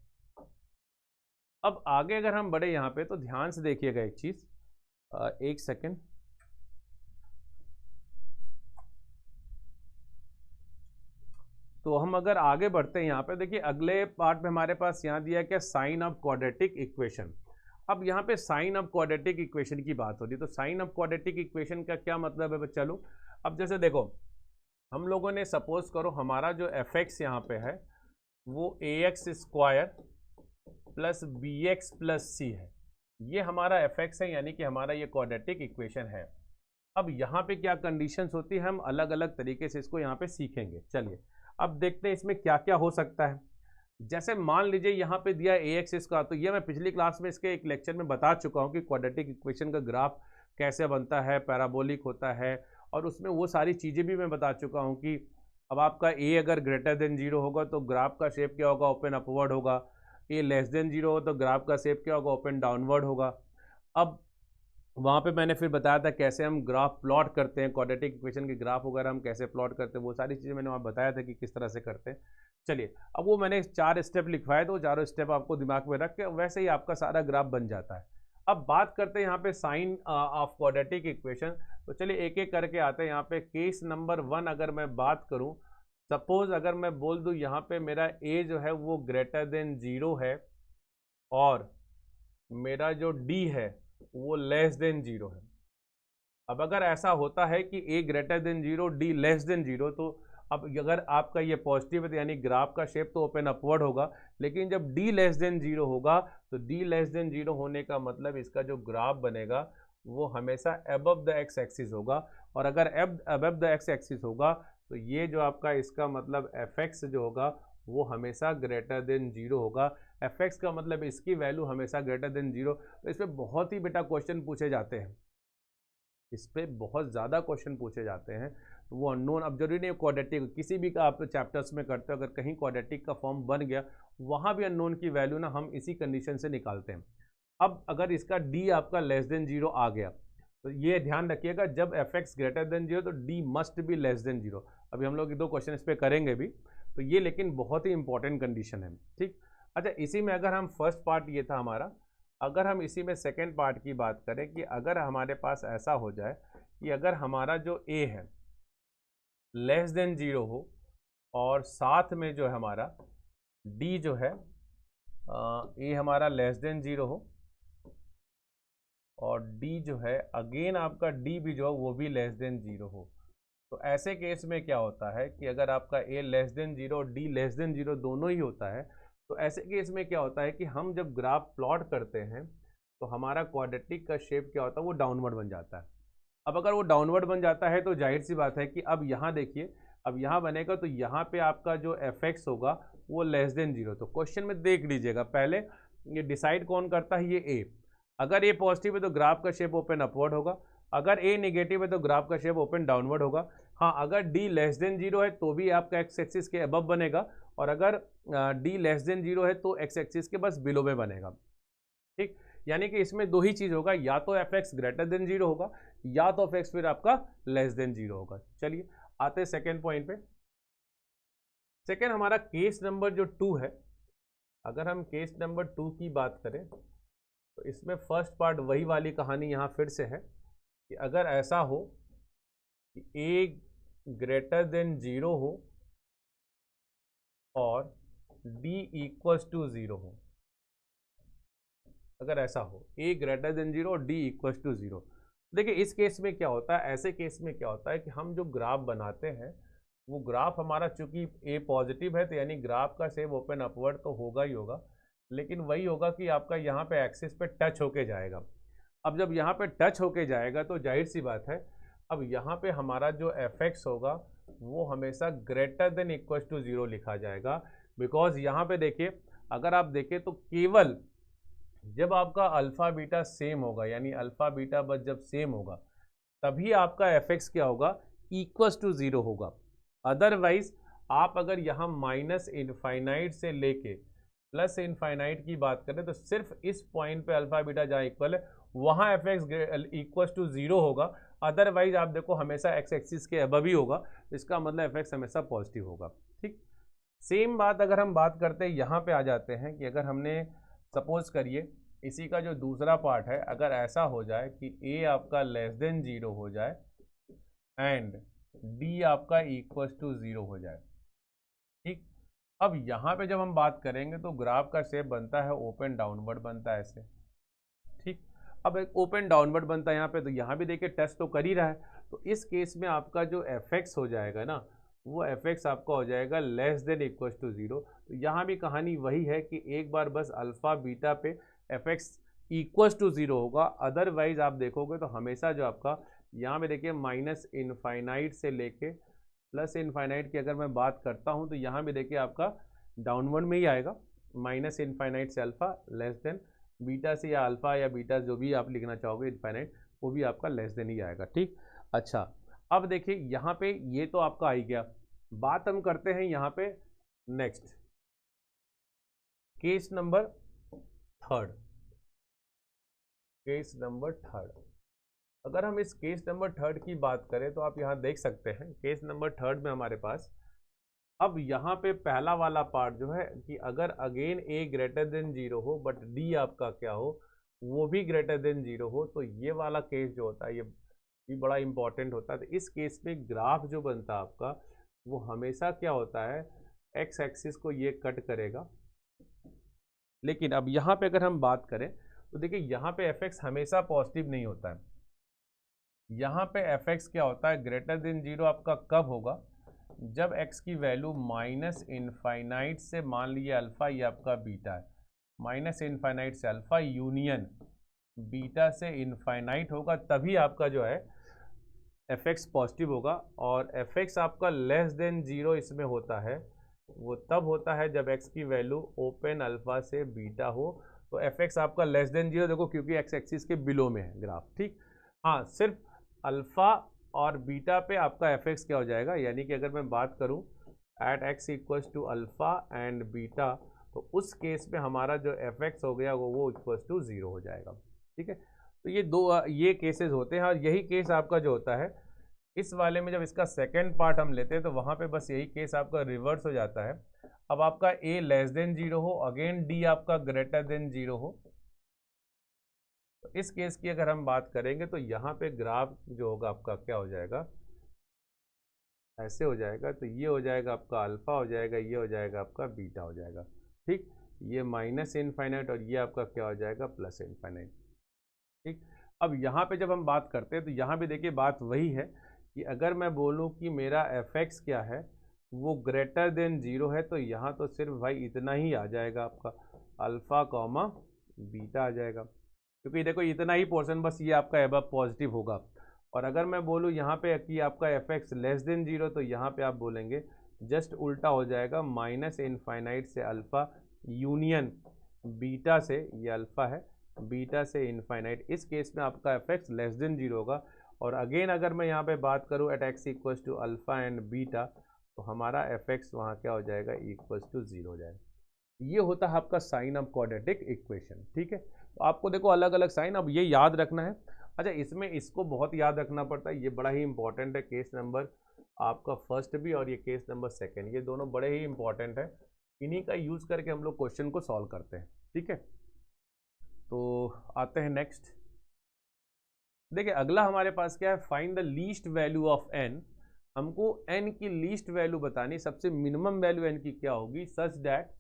अब आगे अगर हम बढ़े यहाँ पे तो ध्यान से देखिएगा एक चीज, एक सेकेंड, तो हम अगर आगे बढ़ते हैं यहाँ पे, देखिए अगले पार्ट में हमारे पास यहाँ दिया क्या, साइन ऑफ क्वाड्रेटिक इक्वेशन। अब यहाँ पे साइन ऑफ क्वाड्रेटिक इक्वेशन की बात हो रही है, तो साइन ऑफ क्वाड्रेटिक इक्वेशन का क्या मतलब है। चलो अब जैसे देखो, हम लोगों ने सपोज करो हमारा जो एफ एक्स यहाँ पे है वो ax² + bx + c है, ये हमारा एफ एक्स है, यानी कि हमारा ये क्वाड्रेटिक इक्वेशन है। अब यहाँ पे क्या कंडीशंस होती है, हम अलग अलग तरीके से इसको यहाँ पे सीखेंगे। चलिए अब देखते हैं इसमें क्या क्या हो सकता है। जैसे मान लीजिए यहाँ पे दिया ax का, तो ये मैं पिछली क्लास में इसके एक लेक्चर में बता चुका हूँ कि क्वाड्रेटिक इक्वेशन का ग्राफ कैसे बनता है, पैराबोलिक होता है, और उसमें वो सारी चीज़ें भी मैं बता चुका हूँ कि अब आपका a अगर ग्रेटर देन 0 होगा तो ग्राफ का शेप क्या होगा, ओपन अपवर्ड होगा। a लेस देन 0 हो तो ग्राफ का शेप क्या होगा, ओपन डाउनवर्ड होगा। अब वहाँ पे मैंने फिर बताया था कैसे हम ग्राफ प्लॉट करते हैं, क्वाड्रेटिक इक्वेशन के ग्राफ वगैरह हम कैसे प्लॉट करते हैं, वो सारी चीज़ें मैंने वहाँ बताया था कि किस तरह से करते हैं। चलिए अब वो मैंने 4 स्टेप लिखवाए, तो 4 स्टेप आपको दिमाग में रख के वैसे ही आपका सारा ग्राफ बन जाता है। अब बात करते हैं यहाँ पे साइन ऑफ क्वाड्रेटिक इक्वेशन, तो चलिए एक एक करके आते हैं। यहाँ पे केस नंबर 1 अगर मैं बात करूँ, सपोज अगर मैं बोल दूँ यहाँ पे मेरा a जो है वो ग्रेटर देन 0 है और मेरा जो d है वो लेस देन 0 है। अब अगर ऐसा होता है कि a greater than 0 d less than 0, तो अब अगर आपका ये पॉजिटिव है तो यानी ग्राफ का शेप तो ओपन अपवर्ड होगा, लेकिन जब d लेस देन 0 होगा तो d लेस देन 0 होने का मतलब इसका जो ग्राफ बनेगा वो हमेशा अबव द एक्स एक्सिस होगा, और अगर अबव द एक्स एक्सिस होगा तो ये जो आपका इसका मतलब एफ एक्स जो होगा वो हमेशा ग्रेटर देन 0 होगा। एफ एक्स का मतलब इसकी वैल्यू हमेशा ग्रेटर देन 0। तो इस पर बहुत ही बेटा क्वेश्चन पूछे जाते हैं, इस पर बहुत ज़्यादा क्वेश्चन पूछे जाते हैं। तो वो अननोन, अब जरूरी नहीं क्वाड्रेटिक, किसी भी का आप चैप्टर्स में करते हो अगर कहीं क्वाड्रेटिक का फॉर्म बन गया वहाँ भी अननोन की वैल्यू ना हम इसी कंडीशन से निकालते हैं। अब अगर इसका d आपका लेस देन 0 आ गया तो ये ध्यान रखिएगा, जब एफ एक्स ग्रेटर देन 0 तो d must be less than 0। अभी हम लोग 2 क्वेश्चन इस पर करेंगे भी, तो ये लेकिन बहुत ही इंपॉर्टेंट कंडीशन है। ठीक, अच्छा इसी में अगर हम फर्स्ट पार्ट ये था हमारा, अगर हम इसी में सेकेंड पार्ट की बात करें कि अगर हमारे पास ऐसा हो जाए कि अगर हमारा जो a है लेस देन 0 हो और साथ में जो है हमारा डी जो है ए हमारा लेस देन 0 हो और डी जो है अगेन आपका डी भी जो है वो भी लेस देन 0 हो। तो ऐसे केस में क्या होता है कि अगर आपका ए लेस देन 0 और डी लेस देन 0 दोनों ही होता है, तो ऐसे केस में क्या होता है कि हम जब ग्राफ प्लॉट करते हैं तो हमारा क्वाड्रेटिक का शेप क्या होता है, वो डाउनवर्ड बन जाता है। अब अगर वो डाउनवर्ड बन जाता है तो जाहिर सी बात है कि अब यहाँ देखिए, अब यहाँ बनेगा तो यहाँ पे आपका जो एफ एक्स होगा वो लेस देन 0। तो क्वेश्चन में देख लीजिएगा, पहले ये डिसाइड कौन करता है, ये ए। अगर ए पॉजिटिव है तो ग्राफ का शेप ओपन अपवर्ड होगा, अगर ए नेगेटिव है तो ग्राफ का शेप ओपन डाउनवर्ड होगा। हाँ, अगर डी लेस देन 0 है तो भी आपका एक्स एक्सिस के अबव बनेगा, और अगर डी लेस देन 0 है तो एक्स एक्सिस के बस बिलो में बनेगा। ठीक, यानी कि इसमें दो ही चीज़ होगा, या तो एफ एक्स ग्रेटर देन 0 होगा या तो एफ एक्स फिर आपका लेस देन 0 होगा। चलिए आते हैं सेकेंड पॉइंट पे। सेकेंड हमारा केस नंबर जो 2 है, अगर हम केस नंबर 2 की बात करें तो इसमें फर्स्ट पार्ट वही वाली कहानी यहाँ फिर से है कि अगर ऐसा हो कि ए ग्रेटर देन 0 हो और डी इक्वल्स टू 0 हो, अगर ऐसा हो ए ग्रेटर देन 0 और डी इक्वल्स टू 0। देखिए इस केस में क्या होता है, ऐसे केस में क्या होता है कि हम जो ग्राफ बनाते हैं वो ग्राफ हमारा चूंकि ए पॉजिटिव है तो यानी ग्राफ का शेप ओपन अपवर्ड तो होगा ही होगा, लेकिन वही होगा कि आपका यहाँ पे एक्सिस पे टच होके जाएगा। अब जब यहाँ पे टच होके जाएगा तो जाहिर सी बात है, अब यहाँ पे हमारा जो एफ एक्स होगा वो हमेशा ग्रेटर देन इक्वल टू 0 लिखा जाएगा। बिकॉज यहाँ पे देखिए, अगर आप देखें तो केवल जब आपका अल्फ़ा बीटा सेम होगा, यानी अल्फ़ा बीटा बस जब सेम होगा तभी आपका एफ एक्स क्या होगा, इक्वल्स टू 0 होगा। अदरवाइज आप अगर यहाँ माइनस इनफाइनाइट से लेके प्लस इनफाइनाइट की बात करें तो सिर्फ इस पॉइंट पे अल्फा बीटा जहाँ इक्वल है वहाँ एफ एक्स इक्वल टू 0 होगा। अदरवाइज आप देखो हमेशा एक्स एक्सिस के अबव ही होगा, इसका मतलब एफ एक्स हमेशा पॉजिटिव होगा। ठीक, सेम बात अगर हम बात करते हैं यहाँ पे आ जाते हैं कि अगर हमने सपोज करिए इसी का जो दूसरा पार्ट है, अगर ऐसा हो जाए कि ए आपका लेस देन 0 हो जाए एंड डी आपका इक्वल टू 0 हो जाए। ठीक, अब यहाँ पे जब हम बात करेंगे तो ग्राफ का शेप बनता है ओपन डाउनवर्ड बनता है ऐसे। ठीक, अब एक ओपन डाउनवर्ड बनता है यहाँ पे, तो यहाँ भी देखिए टच तो कर ही रहा है, तो इस केस में आपका जो एफ एक्स हो जाएगा ना, वो एफ एक्स आपका हो जाएगा लेस देन इक्वल टू 0। तो यहाँ भी कहानी वही है कि एक बार बस अल्फ़ा बीटा पे एफ एक्स इक्वल टू 0 होगा, अदरवाइज आप देखोगे तो हमेशा जो आपका यहाँ पे देखिए माइनस इनफाइनाइट से लेके प्लस इनफाइनाइट की अगर मैं बात करता हूँ तो यहाँ भी देखिए आपका डाउनवर्ड में ही आएगा, माइनस इनफाइनाइट से अल्फ़ा लेस देन बीटा से या अल्फ़ा या बीटा जो भी आप लिखना चाहोगे इनफाइनाइट, वो भी आपका लेस देन ही आएगा। ठीक, अच्छा अब देखिए यहाँ पे ये तो आपका आ ही गया, बात हम करते हैं यहाँ पे next case number third. Case number third, अगर हम इस केस नंबर थर्ड की बात करें तो आप यहाँ देख सकते हैं केस नंबर थर्ड में हमारे पास अब यहाँ पे पहला वाला पार्ट जो है कि अगर अगेन ए ग्रेटर देन 0 हो बट डी आपका क्या हो, वो भी ग्रेटर देन 0 हो, तो ये वाला केस जो होता है ये भी बड़ा इंपॉर्टेंट होता है। तो इस केस में ग्राफ जो बनता है आपका वो हमेशा क्या होता है, एक्स एक्सिस को ये कट करेगा। लेकिन अब यहाँ पे अगर हम बात करें तो देखिए यहाँ पे एफ एक्स हमेशा पॉजिटिव नहीं होता है, यहाँ पे एफ एक्स क्या होता है, ग्रेटर देन 0 आपका कब होगा, जब x की वैल्यू माइनस इनफाइनाइट से, मान लीजिए अल्फ़ा ये आपका बीटा है, माइनस इनफाइनाइट से अल्फ़ा यूनियन बीटा से इनफाइनाइट होगा, तभी आपका जो है एफ एक्स पॉजिटिव होगा। और एफ एक्स आपका लेस देन 0 इसमें होता है, वो तब होता है जब x की वैल्यू ओपन अल्फ़ा से बीटा हो। तो एफ एक्स आपका लेस देन 0 देखो क्योंकि एक्स एक्सिस के बिलो में है ग्राफ। ठीक, हाँ सिर्फ अल्फ़ा और बीटा पे आपका एफ एक्स क्या हो जाएगा, यानी कि अगर मैं बात करूं at x equals to alpha and beta, तो उस केस में हमारा जो एफ एक्स हो गया वो इक्वल्स टू 0 हो जाएगा। ठीक है, तो ये दो ये केसेस होते हैं, और यही केस आपका जो होता है इस वाले में जब इसका सेकेंड पार्ट हम लेते हैं तो वहाँ पे बस यही केस आपका रिवर्स हो जाता है। अब आपका ए लेस देन 0 हो, अगेन डी आपका ग्रेटर देन 0 हो, तो इस केस की अगर हम बात करेंगे तो यहाँ पे ग्राफ जो होगा आपका क्या हो जाएगा, ऐसे हो जाएगा, तो ये हो जाएगा आपका अल्फ़ा हो जाएगा, ये हो जाएगा आपका बीटा हो जाएगा। ठीक, ये माइनस इनफाइनाइट और ये आपका क्या हो जाएगा, प्लस इनफाइनाइट। ठीक, अब यहाँ पे जब हम बात करते हैं तो यहाँ भी देखिए बात वही है कि अगर मैं बोलूँ कि मेरा एफ एक्स क्या है, वो ग्रेटर देन जीरो है, तो यहाँ तो सिर्फ भाई इतना ही आ जाएगा आपका अल्फ़ा कॉमा बीटा आ जाएगा, क्योंकि देखो इतना ही पोर्शन बस ये आपका एबव पॉजिटिव होगा। और अगर मैं बोलूँ यहाँ पे कि आपका F x less than zero, तो यहाँ पे आप बोलेंगे जस्ट उल्टा हो जाएगा, माइनस इनफाइनाइट से अल्फ़ा यूनियन बीटा से, ये अल्फ़ा है, बीटा से इनफाइनाइट। इस केस में आपका F x less than zero होगा। और अगेन अगर मैं यहाँ पे बात करूँ at x equals to alpha and beta, तो हमारा एफ एक्स वहाँ क्या हो जाएगा, इक्वल्स टू जीरो हो जाएगा। ये होता है आपका साइन ऑफ क्वाड्रेटिक इक्वेशन। ठीक है, तो आपको देखो अलग अलग साइन, अब ये याद रखना है। अच्छा, इसमें इसको बहुत याद रखना पड़ता है, ये बड़ा ही इंपॉर्टेंट है। केस नंबर आपका फर्स्ट भी और ये केस नंबर सेकंड, ये दोनों बड़े ही इंपॉर्टेंट है। इन्हीं का यूज़ करके हम लोग क्वेश्चन को सॉल्व करते हैं। ठीक है, तो आते हैं नेक्स्ट। देखिए अगला हमारे पास क्या है, find the least value of N. हमको एन की लीस्ट वैल्यू बतानी, सबसे मिनिमम वैल्यू एन की क्या होगी, such that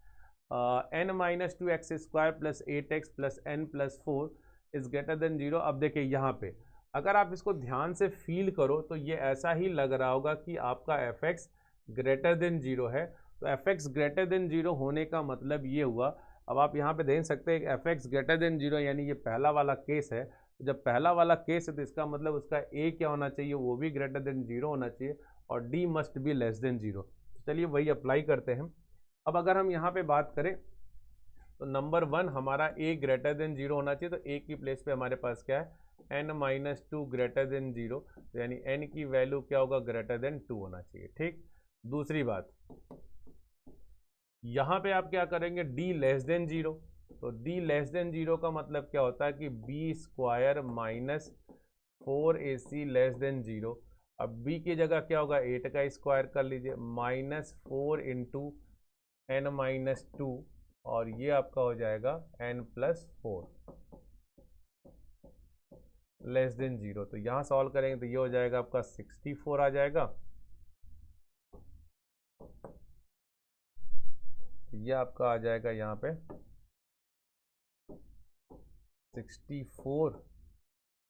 N minus two x square plus eight x plus N plus four is greater than zero. अब देखिए यहाँ पे अगर आप इसको ध्यान से फील करो तो ये ऐसा ही लग रहा होगा कि आपका F x greater than zero है। तो F x greater than zero होने का मतलब ये हुआ, अब आप यहाँ पे देख सकते हैं F x greater than zero, यानी ये पहला वाला केस है। जब पहला वाला केस है तो इसका मतलब उसका ए क्या होना चाहिए, वो भी ग्रेटर देन जीरो होना चाहिए, और D must be less than zero. चलिए वही अप्लाई करते हैं। अब अगर हम यहाँ पे बात करें तो नंबर वन हमारा ए ग्रेटर देन जीरो होना चाहिए, तो ए की प्लेस पे हमारे पास क्या है, N minus two greater than zero, तो यानी एन की वैल्यू क्या होगा, ग्रेटर देन टू होना चाहिए। ठीक, दूसरी बात यहाँ पे आप क्या करेंगे, डी लेस देन जीरो, तो डी लेस देन जीरो का मतलब क्या होता है कि B square minus four A C less than zero. अब बी की जगह क्या होगा, एट का स्क्वायर कर लीजिए, minus four into N minus two, और ये आपका हो जाएगा N plus four less than zero. तो यहाँ सॉल्व करेंगे तो ये हो जाएगा आपका 64 आ जाएगा। ये आपका आ जाएगा यहाँ पे 64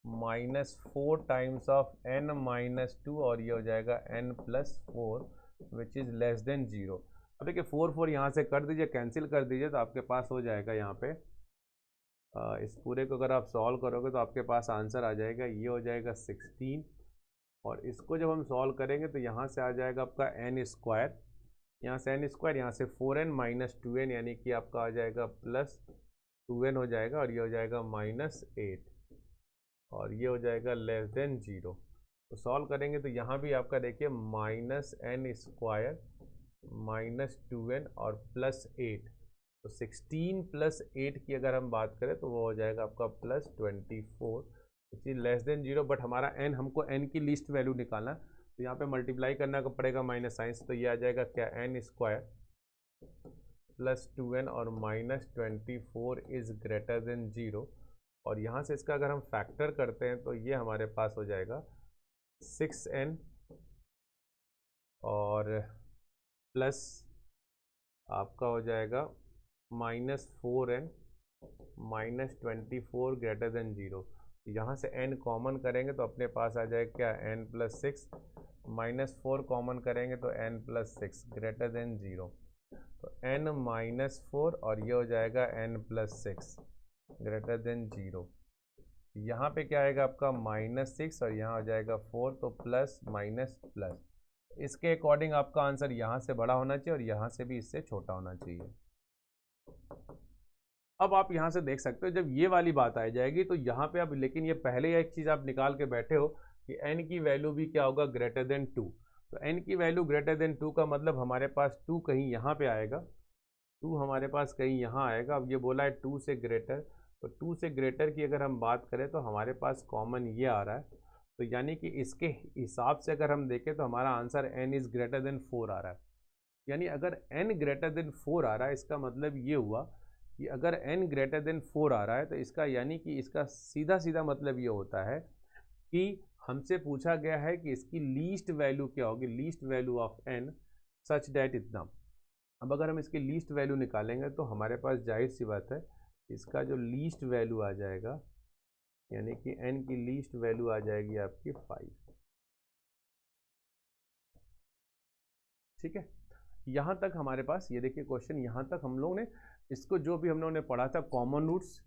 minus four times of N minus two, और ये हो जाएगा N plus four which is less than zero. अब देखिए फोर फोर यहाँ से कर दीजिए, कैंसिल कर दीजिए, तो आपके पास हो जाएगा यहाँ पे इस पूरे को अगर आप सॉल्व करोगे तो आपके पास आंसर आ जाएगा, ये हो जाएगा 16। और इसको जब हम सॉल्व करेंगे तो यहाँ से आ जाएगा आपका एन स्क्वायर, यहाँ से एन स्क्वायर, यहाँ से 4n माइनस 2n, यानी कि आपका आ जाएगा प्लस 2n हो जाएगा, और ये हो जाएगा माइनस 8, और ये हो जाएगा लेस देन जीरो। तो सॉल्व करेंगे तो यहाँ भी आपका देखिए minus N square minus 2n और प्लस 8, तो 16 प्लस 8 की अगर हम बात करें तो वो हो जाएगा आपका plus 24, which is less than zero. But हमारा n, हमको n की लीस्ट वैल्यू निकालना, तो यहाँ पे मल्टीप्लाई करना पड़ेगा माइनस साइन से, तो ये आ जाएगा क्या, एन स्क्वायर प्लस 2n और minus 24 is greater than zero. और यहाँ से इसका अगर हम फैक्टर करते हैं तो ये हमारे पास हो जाएगा 6n और प्लस आपका हो जाएगा minus 4n minus 24 greater than zero. यहाँ से n कॉमन करेंगे तो अपने पास आ जाएगा क्या, n प्लस 6, माइनस 4 कॉमन करेंगे तो n plus 6 greater than zero, तो n माइनस 4 और ये हो जाएगा n plus 6 greater than zero. यहाँ पे क्या आएगा आपका माइनस 6 और यहाँ हो जाएगा 4, तो प्लस माइनस प्लस। इसके अकॉर्डिंग आपका आंसर यहाँ से बड़ा होना चाहिए और यहाँ से भी इससे छोटा होना चाहिए। अब आप यहाँ से देख सकते हो जब ये वाली बात आ जाएगी तो यहाँ पे अब, लेकिन ये पहले एक चीज़ आप निकाल के बैठे हो कि n की वैल्यू भी क्या होगा, ग्रेटर देन 2। तो n की वैल्यू ग्रेटर देन 2 का मतलब हमारे पास 2 कहीं यहाँ पे आएगा, 2 हमारे पास कहीं यहाँ आएगा। अब ये बोला है 2 से ग्रेटर, तो 2 से ग्रेटर की अगर हम बात करें तो हमारे पास कॉमन ये आ रहा है, तो यानी कि इसके हिसाब से अगर हम देखें तो हमारा answer n is greater then 4 आ रहा है। यानी अगर n ग्रेटर देन 4 आ रहा है, इसका मतलब ये हुआ कि अगर n ग्रेटर देन 4 आ रहा है तो इसका यानी कि इसका सीधा सीधा मतलब ये होता है कि हमसे पूछा गया है कि इसकी लीस्ट वैल्यू क्या होगी, least value of n such that इतना। अब अगर हम इसकी लीस्ट वैल्यू निकालेंगे तो हमारे पास जाहिर सी बात है इसका जो लीस्ट वैल्यू आ जाएगा, यानी कि n की लीस्ट वैल्यू आ जाएगी आपकी 5। ठीक है, यहाँ तक हमारे पास ये देखिए क्वेश्चन, यहाँ तक हम लोग ने इसको जो भी हम लोगों ने पढ़ा था कॉमन रूट्स,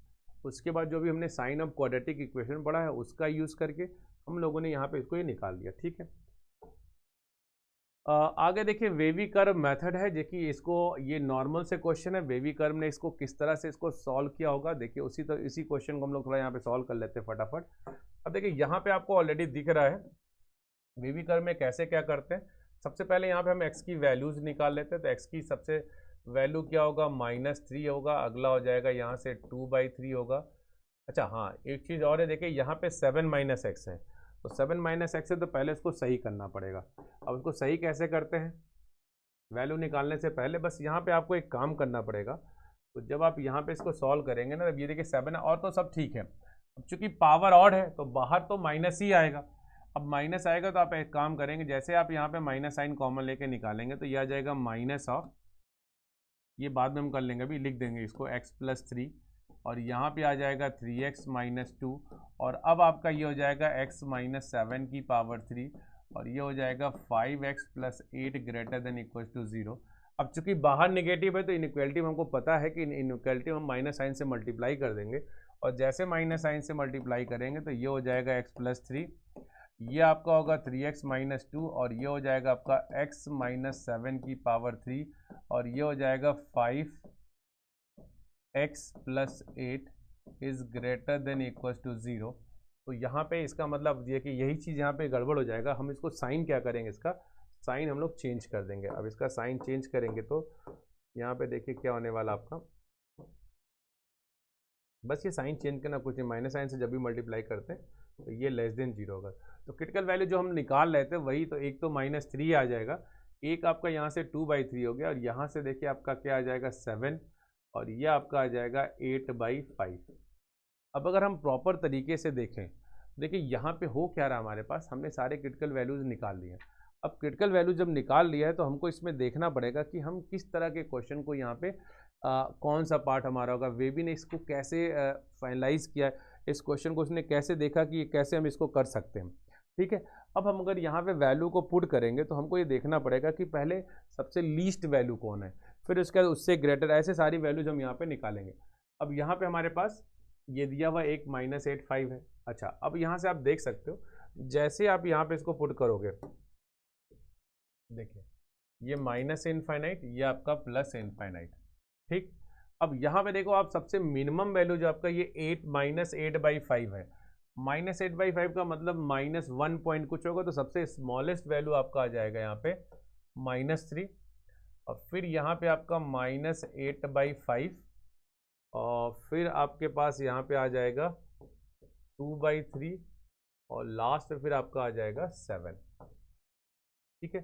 उसके बाद जो भी हमने साइन ऑफ क्वाड्रेटिक इक्वेशन पढ़ा है उसका यूज़ करके हम लोगों ने यहाँ पे इसको ये निकाल दिया। ठीक है, आगे देखिए वेवी कर्व मेथड है, देखिए इसको ये नॉर्मल से क्वेश्चन है, वेवी कर्व ने इसको किस तरह से इसको सॉल्व किया होगा देखिए इसी क्वेश्चन को हम लोग थोड़ा यहाँ पे सॉल्व कर लेते हैं फटाफट। अब देखिए यहाँ पे आपको ऑलरेडी दिख रहा है वेवी कर्व में कैसे क्या करते हैं। सबसे पहले यहाँ पे हम x की वैल्यूज निकाल लेते हैं, तो x की सबसे वैल्यू क्या होगा -3 होगा, अगला हो जाएगा यहाँ से 2/3 होगा। अच्छा हाँ, एक चीज़ और है, देखिए यहाँ पे 7 - x है, तो 7 - x है तो पहले इसको सही करना पड़ेगा। अब इसको सही कैसे करते हैं, वैल्यू निकालने से पहले बस यहाँ पे आपको एक काम करना पड़ेगा। तो जब आप यहाँ पे इसको सॉल्व करेंगे ना, तब ये देखिए 7 है और तो सब ठीक है। अब चूंकि पावर ऑड है तो बाहर तो माइनस ही आएगा। अब माइनस आएगा तो आप एक काम करेंगे, जैसे आप यहाँ पे माइनस साइन कॉमन लेके निकालेंगे तो ये आ जाएगा माइनस ऑफ, ये बाद में हम कर लेंगे, अभी लिख देंगे इसको x+3, और यहाँ पे आ जाएगा 3x - 2, और अब आपका ये हो जाएगा x - 7 की पावर 3, और ये हो जाएगा 5x + 8 > 0। अब चूंकि बाहर नेगेटिव है तो इनइक्वालिटी में हमको पता है कि इनइक्वालिटी हम माइनस साइन से मल्टीप्लाई कर देंगे, और जैसे माइनस साइन से मल्टीप्लाई करेंगे तो ये हो जाएगा x+3, ये आपका होगा 3x - 2, और ये हो जाएगा आपका x - 7 की पावर 3, और ये हो जाएगा 5x + 8 > 0। तो यहाँ पे इसका मतलब ये कि यही चीज़ यहाँ पे गड़बड़ हो जाएगा। हम इसको साइन क्या करेंगे, इसका साइन हम लोग चेंज कर देंगे। अब इसका साइन चेंज करेंगे तो यहाँ पे देखिए क्या होने वाला आपका, बस ये साइन चेंज करना, कुछ नहीं, माइनस साइन से जब भी मल्टीप्लाई करते हैं तो ये <0 होगा। तो क्रिटिकल वैल्यू जो हम निकाल रहे थे वही, तो एक तो -3 आ जाएगा, एक आपका यहाँ से 2/3 हो गया, और यहाँ से देखिए आपका क्या आ जाएगा 7, और ये आपका आ जाएगा 8/5। अब अगर हम प्रॉपर तरीके से देखें, देखिए यहाँ पे हो क्या रहा, हमारे पास हमने सारे क्रिटिकल वैल्यूज़ निकाल लिए हैं। अब क्रिटिकल वैल्यू जब निकाल लिया है तो हमको इसमें देखना पड़ेगा कि हम किस तरह के क्वेश्चन को यहाँ पे कौन सा पार्ट हमारा होगा, वेबी ने इसको कैसे फाइनलाइज किया, इस क्वेश्चन को उसने कैसे देखा कि कैसे हम इसको कर सकते हैं। ठीक है, अब हम अगर यहाँ पे वैल्यू को पुट करेंगे तो हमको ये देखना पड़ेगा कि पहले सबसे लीस्ट वैल्यू कौन है, फिर उसके बाद उससे ग्रेटर, ऐसे सारी वैल्यूज हम यहाँ पे निकालेंगे। अब यहाँ पे हमारे पास ये दिया हुआ एक -8/5 है। अच्छा, अब यहाँ से आप देख सकते हो, जैसे आप यहाँ पे इसको पुट करोगे, देखिए ये -∞, ये आपका +∞। ठीक, अब यहाँ पे देखो आप, सबसे मिनिमम वैल्यू जो आपका ये 8/5 है, -8/5 का मतलब -1 पॉइंट कुछ होगा, तो सबसे स्मॉलेस्ट वैल्यू आपका आ जाएगा यहाँ पे -3, और फिर यहाँ पे आपका -8/5, और फिर आपके पास यहाँ पे आ जाएगा 2/3, और लास्ट में फिर आपका आ जाएगा 7। ठीक है,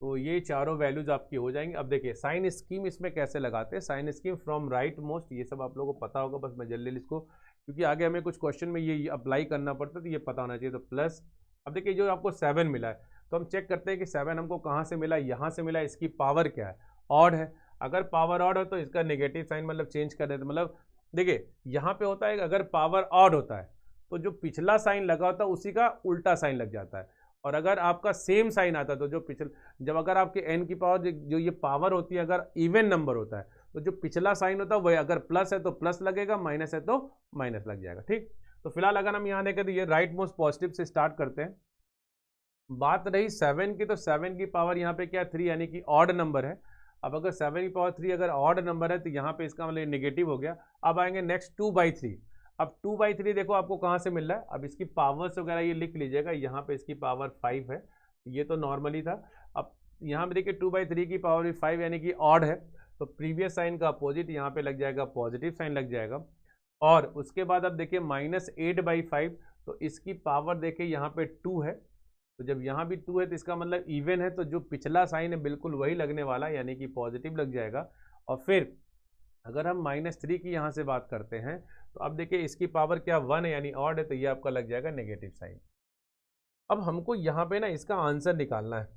तो ये चारों वैल्यूज आपकी हो जाएंगी। अब देखिए साइन स्कीम इसमें कैसे लगाते हैं, sign scheme from right most, ये सब आप लोगों को पता होगा, बस मैं जल्दी इसको, क्योंकि आगे हमें कुछ क्वेश्चन में ये अप्लाई करना पड़ता है तो ये पता होना चाहिए। तो प्लस, अब देखिए जो आपको 7 मिला है तो हम चेक करते हैं कि 7 हमको कहाँ से मिला, यहाँ से मिला, इसकी पावर क्या है, ऑड है। अगर पावर ऑड हो तो इसका नेगेटिव साइन मतलब चेंज कर देते, मतलब देखिए यहाँ पे होता है अगर पावर ऑड होता है तो जो पिछला साइन लगा होता है उसी का उल्टा साइन लग जाता है, और अगर आपका सेम साइन आता है तो जो जब अगर आपके n की पावर जो ये पावर होती है अगर इवन नंबर होता है तो जो पिछला साइन होता है वही, अगर प्लस है तो प्लस लगेगा, माइनस है तो माइनस लग जाएगा। ठीक, तो फिलहाल अगर हम यहाँ देखें तो ये राइट मोस्ट पॉजिटिव से स्टार्ट करते हैं। बात रही 7 की, तो 7 की पावर यहाँ पे क्या 3, यानी कि ऑड नंबर है। अब अगर 7 की पावर 3 अगर ऑड नंबर है तो यहाँ पे इसका मतलब नेगेटिव हो गया। अब आएंगे नेक्स्ट 2/3, अब 2/3 देखो आपको कहाँ से मिल रहा है, अब इसकी पावर्स वगैरह ये लिख लीजिएगा, यहाँ पे इसकी पावर 5 है, ये तो नॉर्मली था। अब यहाँ पे देखिए 2/3 की पावर 5 यानी कि ऑड है, तो प्रीवियस साइन का अपोजिट यहाँ पे लग जाएगा, पॉजिटिव साइन लग जाएगा। और उसके बाद अब देखिए -8/5, तो इसकी पावर देखिए यहाँ पे 2 है, तो जब यहाँ भी 2 है तो इसका मतलब इवन है, तो जो पिछला साइन है बिल्कुल वही लगने वाला, यानी कि पॉजिटिव लग जाएगा। और फिर अगर हम -3 की यहाँ से बात करते हैं तो अब देखिए इसकी पावर क्या 1 है यानी ऑड है, तो ये आपका लग जाएगा नेगेटिव साइन। अब हमको यहाँ पे ना इसका आंसर निकालना है।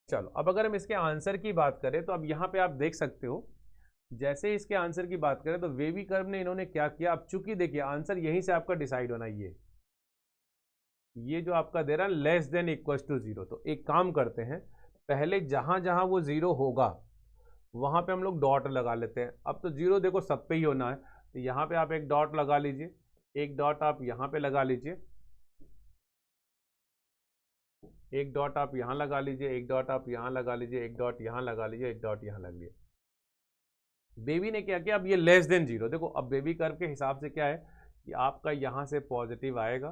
चलो अब अगर हम इसके आंसर की बात करें तो अब यहाँ पे आप देख सकते हो, जैसे इसके आंसर की बात करें तो वेवी कर्व ने इन्होंने क्या किया, अब चूंकि देखिए आंसर यहीं से आपका डिसाइड होना, ये जो आपका दे रहा है less than equal to zero, तो एक काम करते हैं, पहले जहां जहां वो जीरो होगा वहां पे हम लोग डॉट लगा लेते हैं। अब तो जीरो देखो सब पे ही होना है, तो यहाँ पे आप एक डॉट लगा लीजिए, एक डॉट आप यहाँ पे लगा लीजिए, एक डॉट आप यहाँ लगा लीजिए, एक डॉट आप यहाँ लगा लीजिए, एक डॉट यहाँ लगा लीजिए, एक डॉट यहाँ लग लीजिए। बेबी ने क्या किया, अब ये लेस देन जीरो, देखो अब बेबी कर्व के हिसाब से क्या है कि आपका यहाँ से पॉजिटिव आएगा,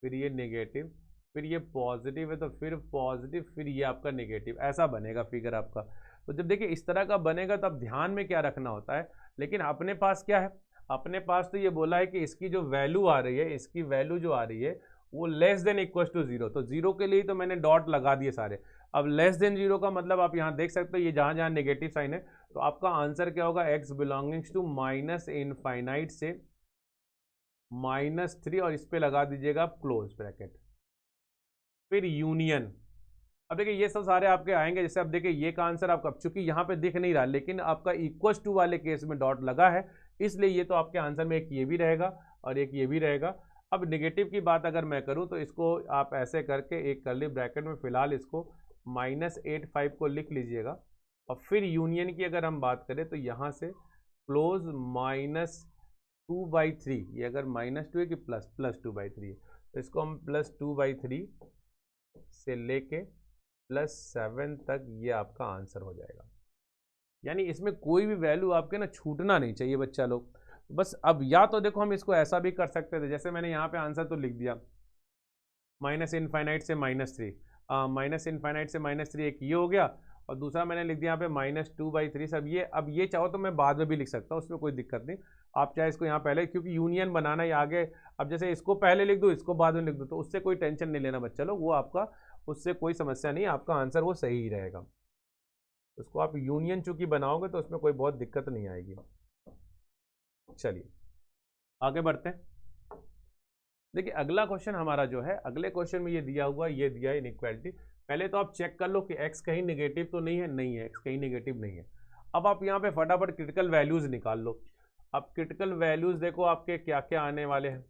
फिर ये नेगेटिव, फिर ये पॉजिटिव है तो फिर पॉजिटिव, फिर ये आपका नेगेटिव, ऐसा बनेगा फिगर आपका। तो जब देखिए इस तरह का बनेगा तब ध्यान में क्या रखना होता है, लेकिन अपने पास क्या है, अपने पास तो ये बोला है कि इसकी जो वैल्यू आ रही है, इसकी वैल्यू जो आ रही है वो less than equal to zero, तो जीरो के लिए तो मैंने डॉट लगा दिए सारे। अब लेस देन जीरो का मतलब आप यहाँ देख सकते हो, ये जहाँ जहाँ नेगेटिव साइन है, तो आपका आंसर क्या होगा, x belongings to minus infinite से -3 और इस पे लगा दीजिएगा आप क्लोज ब्रैकेट, फिर यूनियन। अब देखिए ये सब सारे आपके आएंगे, जैसे अब देखिए ये का आंसर आपका चूंकि यहाँ पे दिख नहीं रहा, लेकिन आपका इक्वल टू वाले केस में डॉट लगा है, इसलिए ये तो आपके आंसर में एक ये भी रहेगा और एक ये भी रहेगा। अब नेगेटिव की बात अगर मैं करूँ तो इसको आप ऐसे करके एक कर्ली ब्रैकेट में फिलहाल इसको -85 को लिख लीजिएगा, और फिर यूनियन की अगर हम बात करें तो यहाँ से क्लोज -2/3, ये अगर -2 है कि +2/3 है, तो इसको हम +2/3 से लेके +7 तक ये आपका आंसर हो जाएगा। यानी इसमें कोई भी वैल्यू आपके ना छूटना नहीं चाहिए बच्चा लोग। बस अब या तो देखो हम इसको ऐसा भी कर सकते थे, जैसे मैंने यहाँ पे आंसर तो लिख दिया माइनस इनफाइनाइट से -3, माइनस इनफाइनाइट से -3 एक ये हो गया, और दूसरा मैंने लिख दिया यहाँ पे -2/3। अब ये चाहो तो मैं बाद में भी लिख सकता हूँ, उसमें कोई दिक्कत नहीं। आप चाहे इसको यहाँ पहले, क्योंकि यूनियन बनाना ही आगे, अब जैसे इसको पहले लिख दूँ इसको बाद में लिख दूँ तो उससे कोई टेंशन नहीं लेना बच्चा लोग, वो आपका उससे कोई समस्या नहीं, आपका आंसर वो सही ही रहेगा। उसको आप यूनियन चूंकि बनाओगे तो उसमें कोई बहुत दिक्कत नहीं आएगी। चलिए आगे बढ़ते हैं। देखिए अगला क्वेश्चन हमारा जो है, अगले क्वेश्चन में ये दिया हुआ, ये दिया है इनइक्वालिटी। पहले तो आप चेक कर लो कि x कहीं नेगेटिव तो नहीं है, नहीं है, x कहीं नेगेटिव नहीं है। अब आप यहाँ पे फटाफट क्रिटिकल वैल्यूज निकाल लो। अब क्रिटिकल वैल्यूज देखो आपके क्या क्या आने वाले हैं।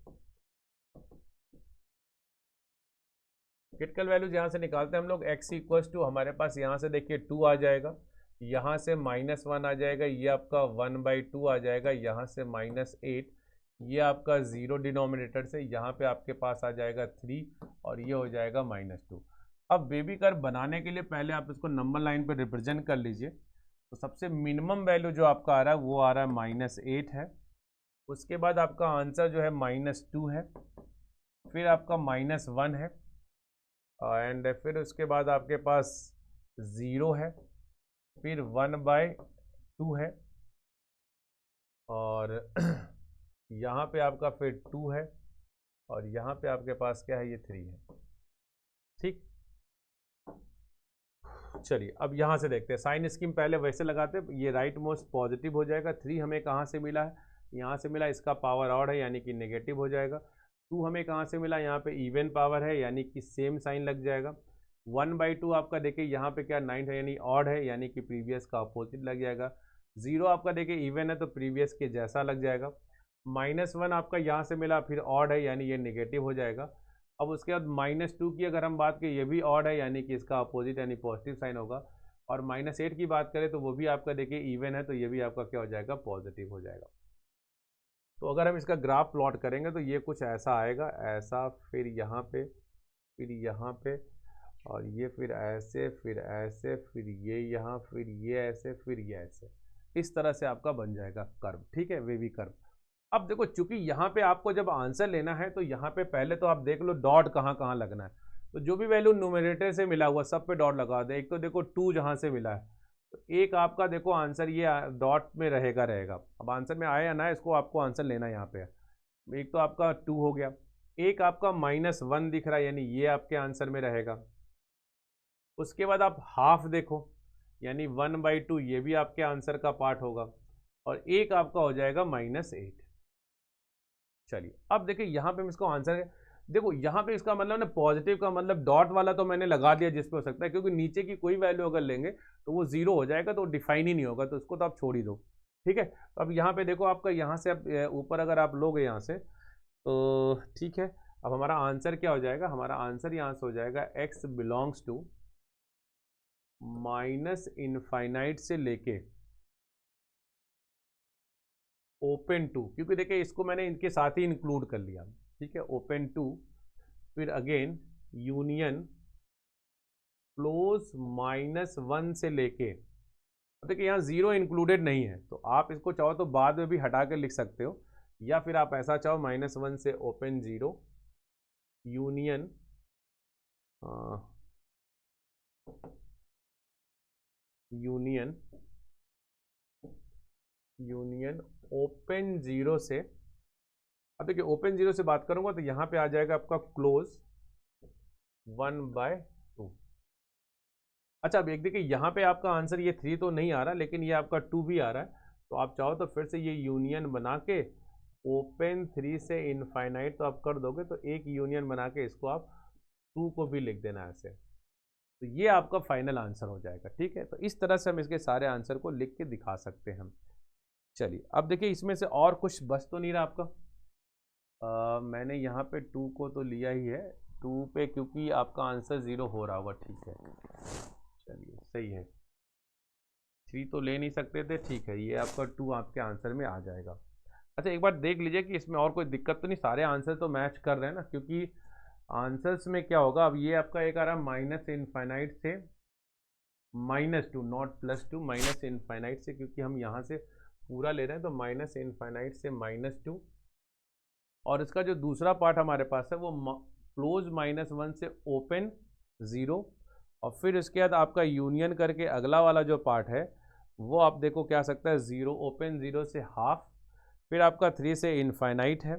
क्रिटिकल वैल्यूज यहाँ से निकालते हैं हम लोग, x इक्वल्स टू हमारे पास यहाँ से देखिए 2 आ जाएगा, यहाँ से -1 आ जाएगा, ये आपका 1/2 आ जाएगा, यहाँ से -8, ये आपका 0 डिनोमिनेटर से, यहाँ पे आपके पास आ जाएगा 3 और ये हो जाएगा -2। अब बेबी कर्व बनाने के लिए पहले आप इसको नंबर लाइन पे रिप्रेजेंट कर लीजिए। तो सबसे मिनिमम वैल्यू जो आपका आ रहा है वो आ रहा है -8 है, उसके बाद आपका आंसर जो है -2 है, फिर आपका -1 है, एंड फिर उसके बाद आपके पास 0 है, फिर 1/2 है, और यहाँ पे आपका फिर 2 है, और यहाँ पे आपके पास क्या है, ये 3 है। ठीक, चलिए अब यहाँ से देखते हैं, साइन स्कीम पहले वैसे लगाते हैं, ये राइट मोस्ट पॉजिटिव हो जाएगा। 3 हमें कहाँ से मिला है, यहाँ से मिला, इसका पावर ऑड है यानी कि नेगेटिव हो जाएगा। 2 हमें कहाँ से मिला, यहाँ पे इवन पावर है यानी कि सेम साइन लग जाएगा। 1/2 आपका देखिए यहाँ पे क्या 9 है यानी ऑड है, यानी कि प्रीवियस का अपोजिट लग जाएगा। 0 आपका देखिए इवन है तो प्रीवियस के जैसा लग जाएगा। -1 आपका यहाँ से मिला, फिर ऑड है यानी ये नेगेटिव हो जाएगा। अब उसके बाद -2 की अगर हम बात करें, ये भी ऑड है यानी कि इसका अपोजिट यानी पॉजिटिव साइन होगा। और -8 की बात करें तो वो भी आपका देखिए इवन है, तो ये भी आपका क्या हो जाएगा, पॉजिटिव हो जाएगा। तो अगर हम इसका ग्राफ प्लॉट करेंगे तो ये कुछ ऐसा आएगा, ऐसा, फिर यहाँ पे, फिर यहाँ पे, और ये फिर ऐसे, फिर ऐसे, फिर ये यहाँ, फिर ये ऐसे, फिर ये ऐसे, इस तरह से आपका बन जाएगा कर्व। ठीक है, वेवी कर्व। अब देखो चूंकि यहाँ पे आपको जब आंसर लेना है तो यहाँ पे पहले तो आप देख लो डॉट कहाँ कहाँ लगना है। तो जो भी वैल्यू न्यूमरेटर से मिला हुआ सब पे डॉट लगा दे। एक तो देखो 2 जहाँ से मिला है, तो एक आपका देखो आंसर ये डॉट में रहेगा। अब आंसर में आया ना, इसको आपको आंसर लेना है यहाँ पे। एक तो आपका 2 हो गया, एक आपका -1 दिख रहा है यानी ये आपके आंसर में रहेगा। उसके बाद आप हाफ देखो यानी 1/2, ये भी आपके आंसर का पार्ट होगा, और एक आपका हो जाएगा -8। चलिए अब देखिए यहाँ पे हम इसको आंसर, देखो यहाँ पे इसका मतलब ना पॉजिटिव का मतलब डॉट वाला तो मैंने लगा दिया जिस पे हो सकता है, क्योंकि नीचे की कोई वैल्यू अगर लेंगे तो वो जीरो हो जाएगा, तो डिफाइन ही नहीं होगा, तो इसको तो आप छोड़ ही दो। ठीक है, तो अब यहाँ पे देखो आपका यहाँ से अब ऊपर अगर आप लोगे यहाँ से तो ठीक है, अब हमारा आंसर क्या हो जाएगा, हमारा आंसर यहाँ से हो जाएगा x belongs to minus infinite से लेके ओपन टू, क्योंकि देखिए इसको मैंने इनके साथ ही इंक्लूड कर लिया। ठीक है, ओपन टू, फिर अगेन यूनियन क्लोज -1 से लेके, देखिए यहाँ जीरो इंक्लूडेड नहीं है, तो आप इसको चाहो तो बाद में भी हटा के लिख सकते हो, या फिर आप ऐसा चाहो -1 से ओपन 0 यूनियन यूनियन ओपन 0 से, अब देखिए ओपन 0 से बात करूंगा तो यहाँ पे आ जाएगा आपका क्लोज 1/2। अच्छा अब एक देखिए यहाँ पे आपका आंसर ये 3 तो नहीं आ रहा, लेकिन ये आपका 2 भी आ रहा है, तो आप चाहो तो फिर से ये यूनियन बना के ओपन 3 से इनफाइनाइट तो आप कर दोगे, तो एक यूनियन बना के इसको आप 2 को भी लिख देना ऐसे, तो ये आपका फाइनल आंसर हो जाएगा। ठीक है, तो इस तरह से हम इसके सारे आंसर को लिख के दिखा सकते हैं हम। चलिए अब देखिए इसमें से और कुछ बच तो नहीं रहा आपका, मैंने यहाँ पे 2 को तो लिया ही है, 2 पे क्योंकि आपका आंसर 0 हो रहा होगा। ठीक है, चलिए सही है, 3 तो ले नहीं सकते थे, ठीक है, ये आपका 2 आपके आंसर में आ जाएगा। अच्छा एक बार देख लीजिए कि इसमें और कोई दिक्कत तो नहीं, सारे आंसर तो मैच कर रहे हैं ना, क्योंकि आंसर्स में क्या होगा, अब ये आपका एक आ रहा माइनस इनफाइनाइट से -2, नॉट +2, माइनस इनफाइनाइट से, क्योंकि हम यहाँ से पूरा ले रहे हैं, तो माइनस इनफाइनाइट से -2, और इसका जो दूसरा पार्ट हमारे पास है वो क्लोज -1 से ओपन 0, और फिर इसके बाद आपका यूनियन करके अगला वाला जो पार्ट है वो आप देखो क्या आ सकता है, 0 ओपन 0 से हाफ, फिर आपका 3 से इनफाइनाइट है।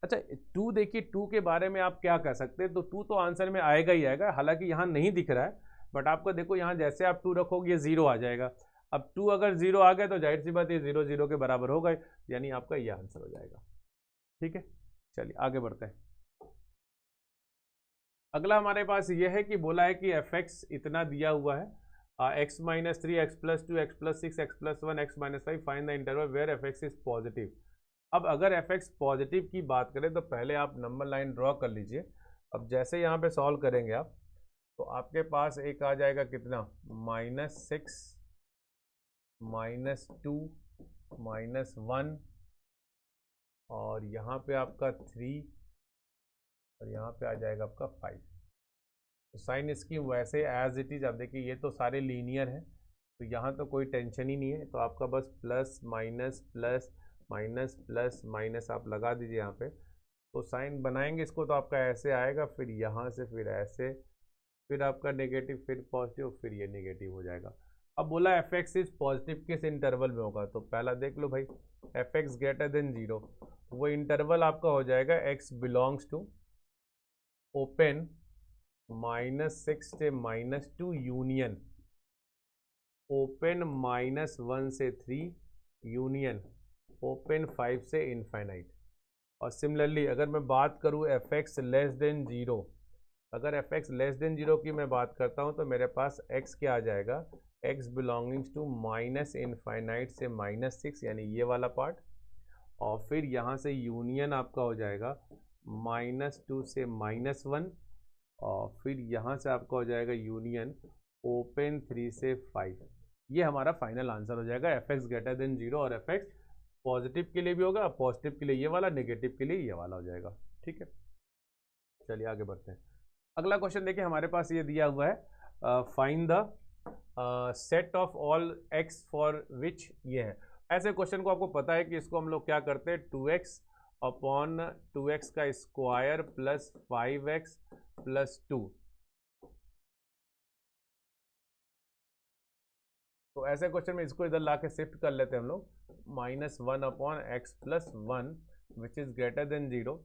अच्छा 2 देखिए, 2 के बारे में आप क्या कह सकते हैं, तो 2 तो आंसर में आएगा ही आएगा, हालांकि यहाँ नहीं दिख रहा है, बट आपको देखो यहाँ जैसे आप 2 रखोगे ये 0 आ जाएगा। अब 2 अगर 0 आ गया तो जाहिर सी बात ये 0 0 के बराबर होगा, यानी आपका ये आंसर हो जाएगा। ठीक है, चलिए आगे बढ़ते हैं। अगला हमारे पास ये है कि बोला है कि fx इतना दिया हुआ है, x - 3 x + 2 x + 6 x + 1 x - 5, find the interval where fx is positive. अब अगर fx पॉजिटिव की बात करें तो पहले आप नंबर लाइन ड्रॉ कर लीजिए। अब जैसे यहाँ पे सॉल्व करेंगे आप, तो आपके पास एक आ जाएगा कितना, -6 -2 -1, और यहाँ पे आपका 3, और यहाँ पे आ जाएगा आपका 5। तो साइन इसकी वैसे एज इट इज, अब देखिए ये तो सारे लीनियर हैं, तो यहाँ तो कोई टेंशन ही नहीं है, तो आपका बस plus minus plus minus plus minus आप लगा दीजिए यहाँ पे, तो साइन बनाएंगे इसको तो आपका ऐसे आएगा, फिर यहाँ से फिर ऐसे, फिर आपका नेगेटिव, फिर पॉजिटिव, फिर ये नेगेटिव हो जाएगा। अब बोला fx इज पॉजिटिव किस इंटरवल में होगा, तो पहला देख लो भाई, fx ग्रेटर देन 0, वो इंटरवल आपका हो जाएगा x बिलोंग्स टू ओपन -6 से -2 यूनियन ओपन -1 से 3 यूनियन ओपन 5 से इनफाइनाइट। और सिमिलरली अगर मैं बात करूँ fx लेस देन 0, अगर fx लेस देन 0 की मैं बात करता हूँ तो मेरे पास x क्या आ जाएगा, x belongings to minus infinite से -6, यानी ये वाला पार्ट, और फिर यहाँ से यूनियन आपका हो जाएगा -2 से -1, और फिर यहाँ से आपका हो जाएगा यूनियन ओपन 3 से 5। ये हमारा फाइनल आंसर हो जाएगा, fx ग्रेटर देन 0, और fx पॉजिटिव के लिए भी होगा, पॉजिटिव के लिए ये वाला, नेगेटिव के लिए ये वाला हो जाएगा। ठीक है, चलिए आगे बढ़ते हैं। अगला क्वेश्चन देखिए हमारे पास ये दिया हुआ है, find the set of all x for which, ये है। ऐसे क्वेश्चन को आपको पता है कि इसको हम लोग क्या करते हैं, 2x अपॉन 2x का स्क्वायर प्लस 5x प्लस 2, तो ऐसे क्वेश्चन में इसको इधर ला के शिफ्ट कर लेते हैं हम लोग, -1 upon x plus 1 which is greater than 0।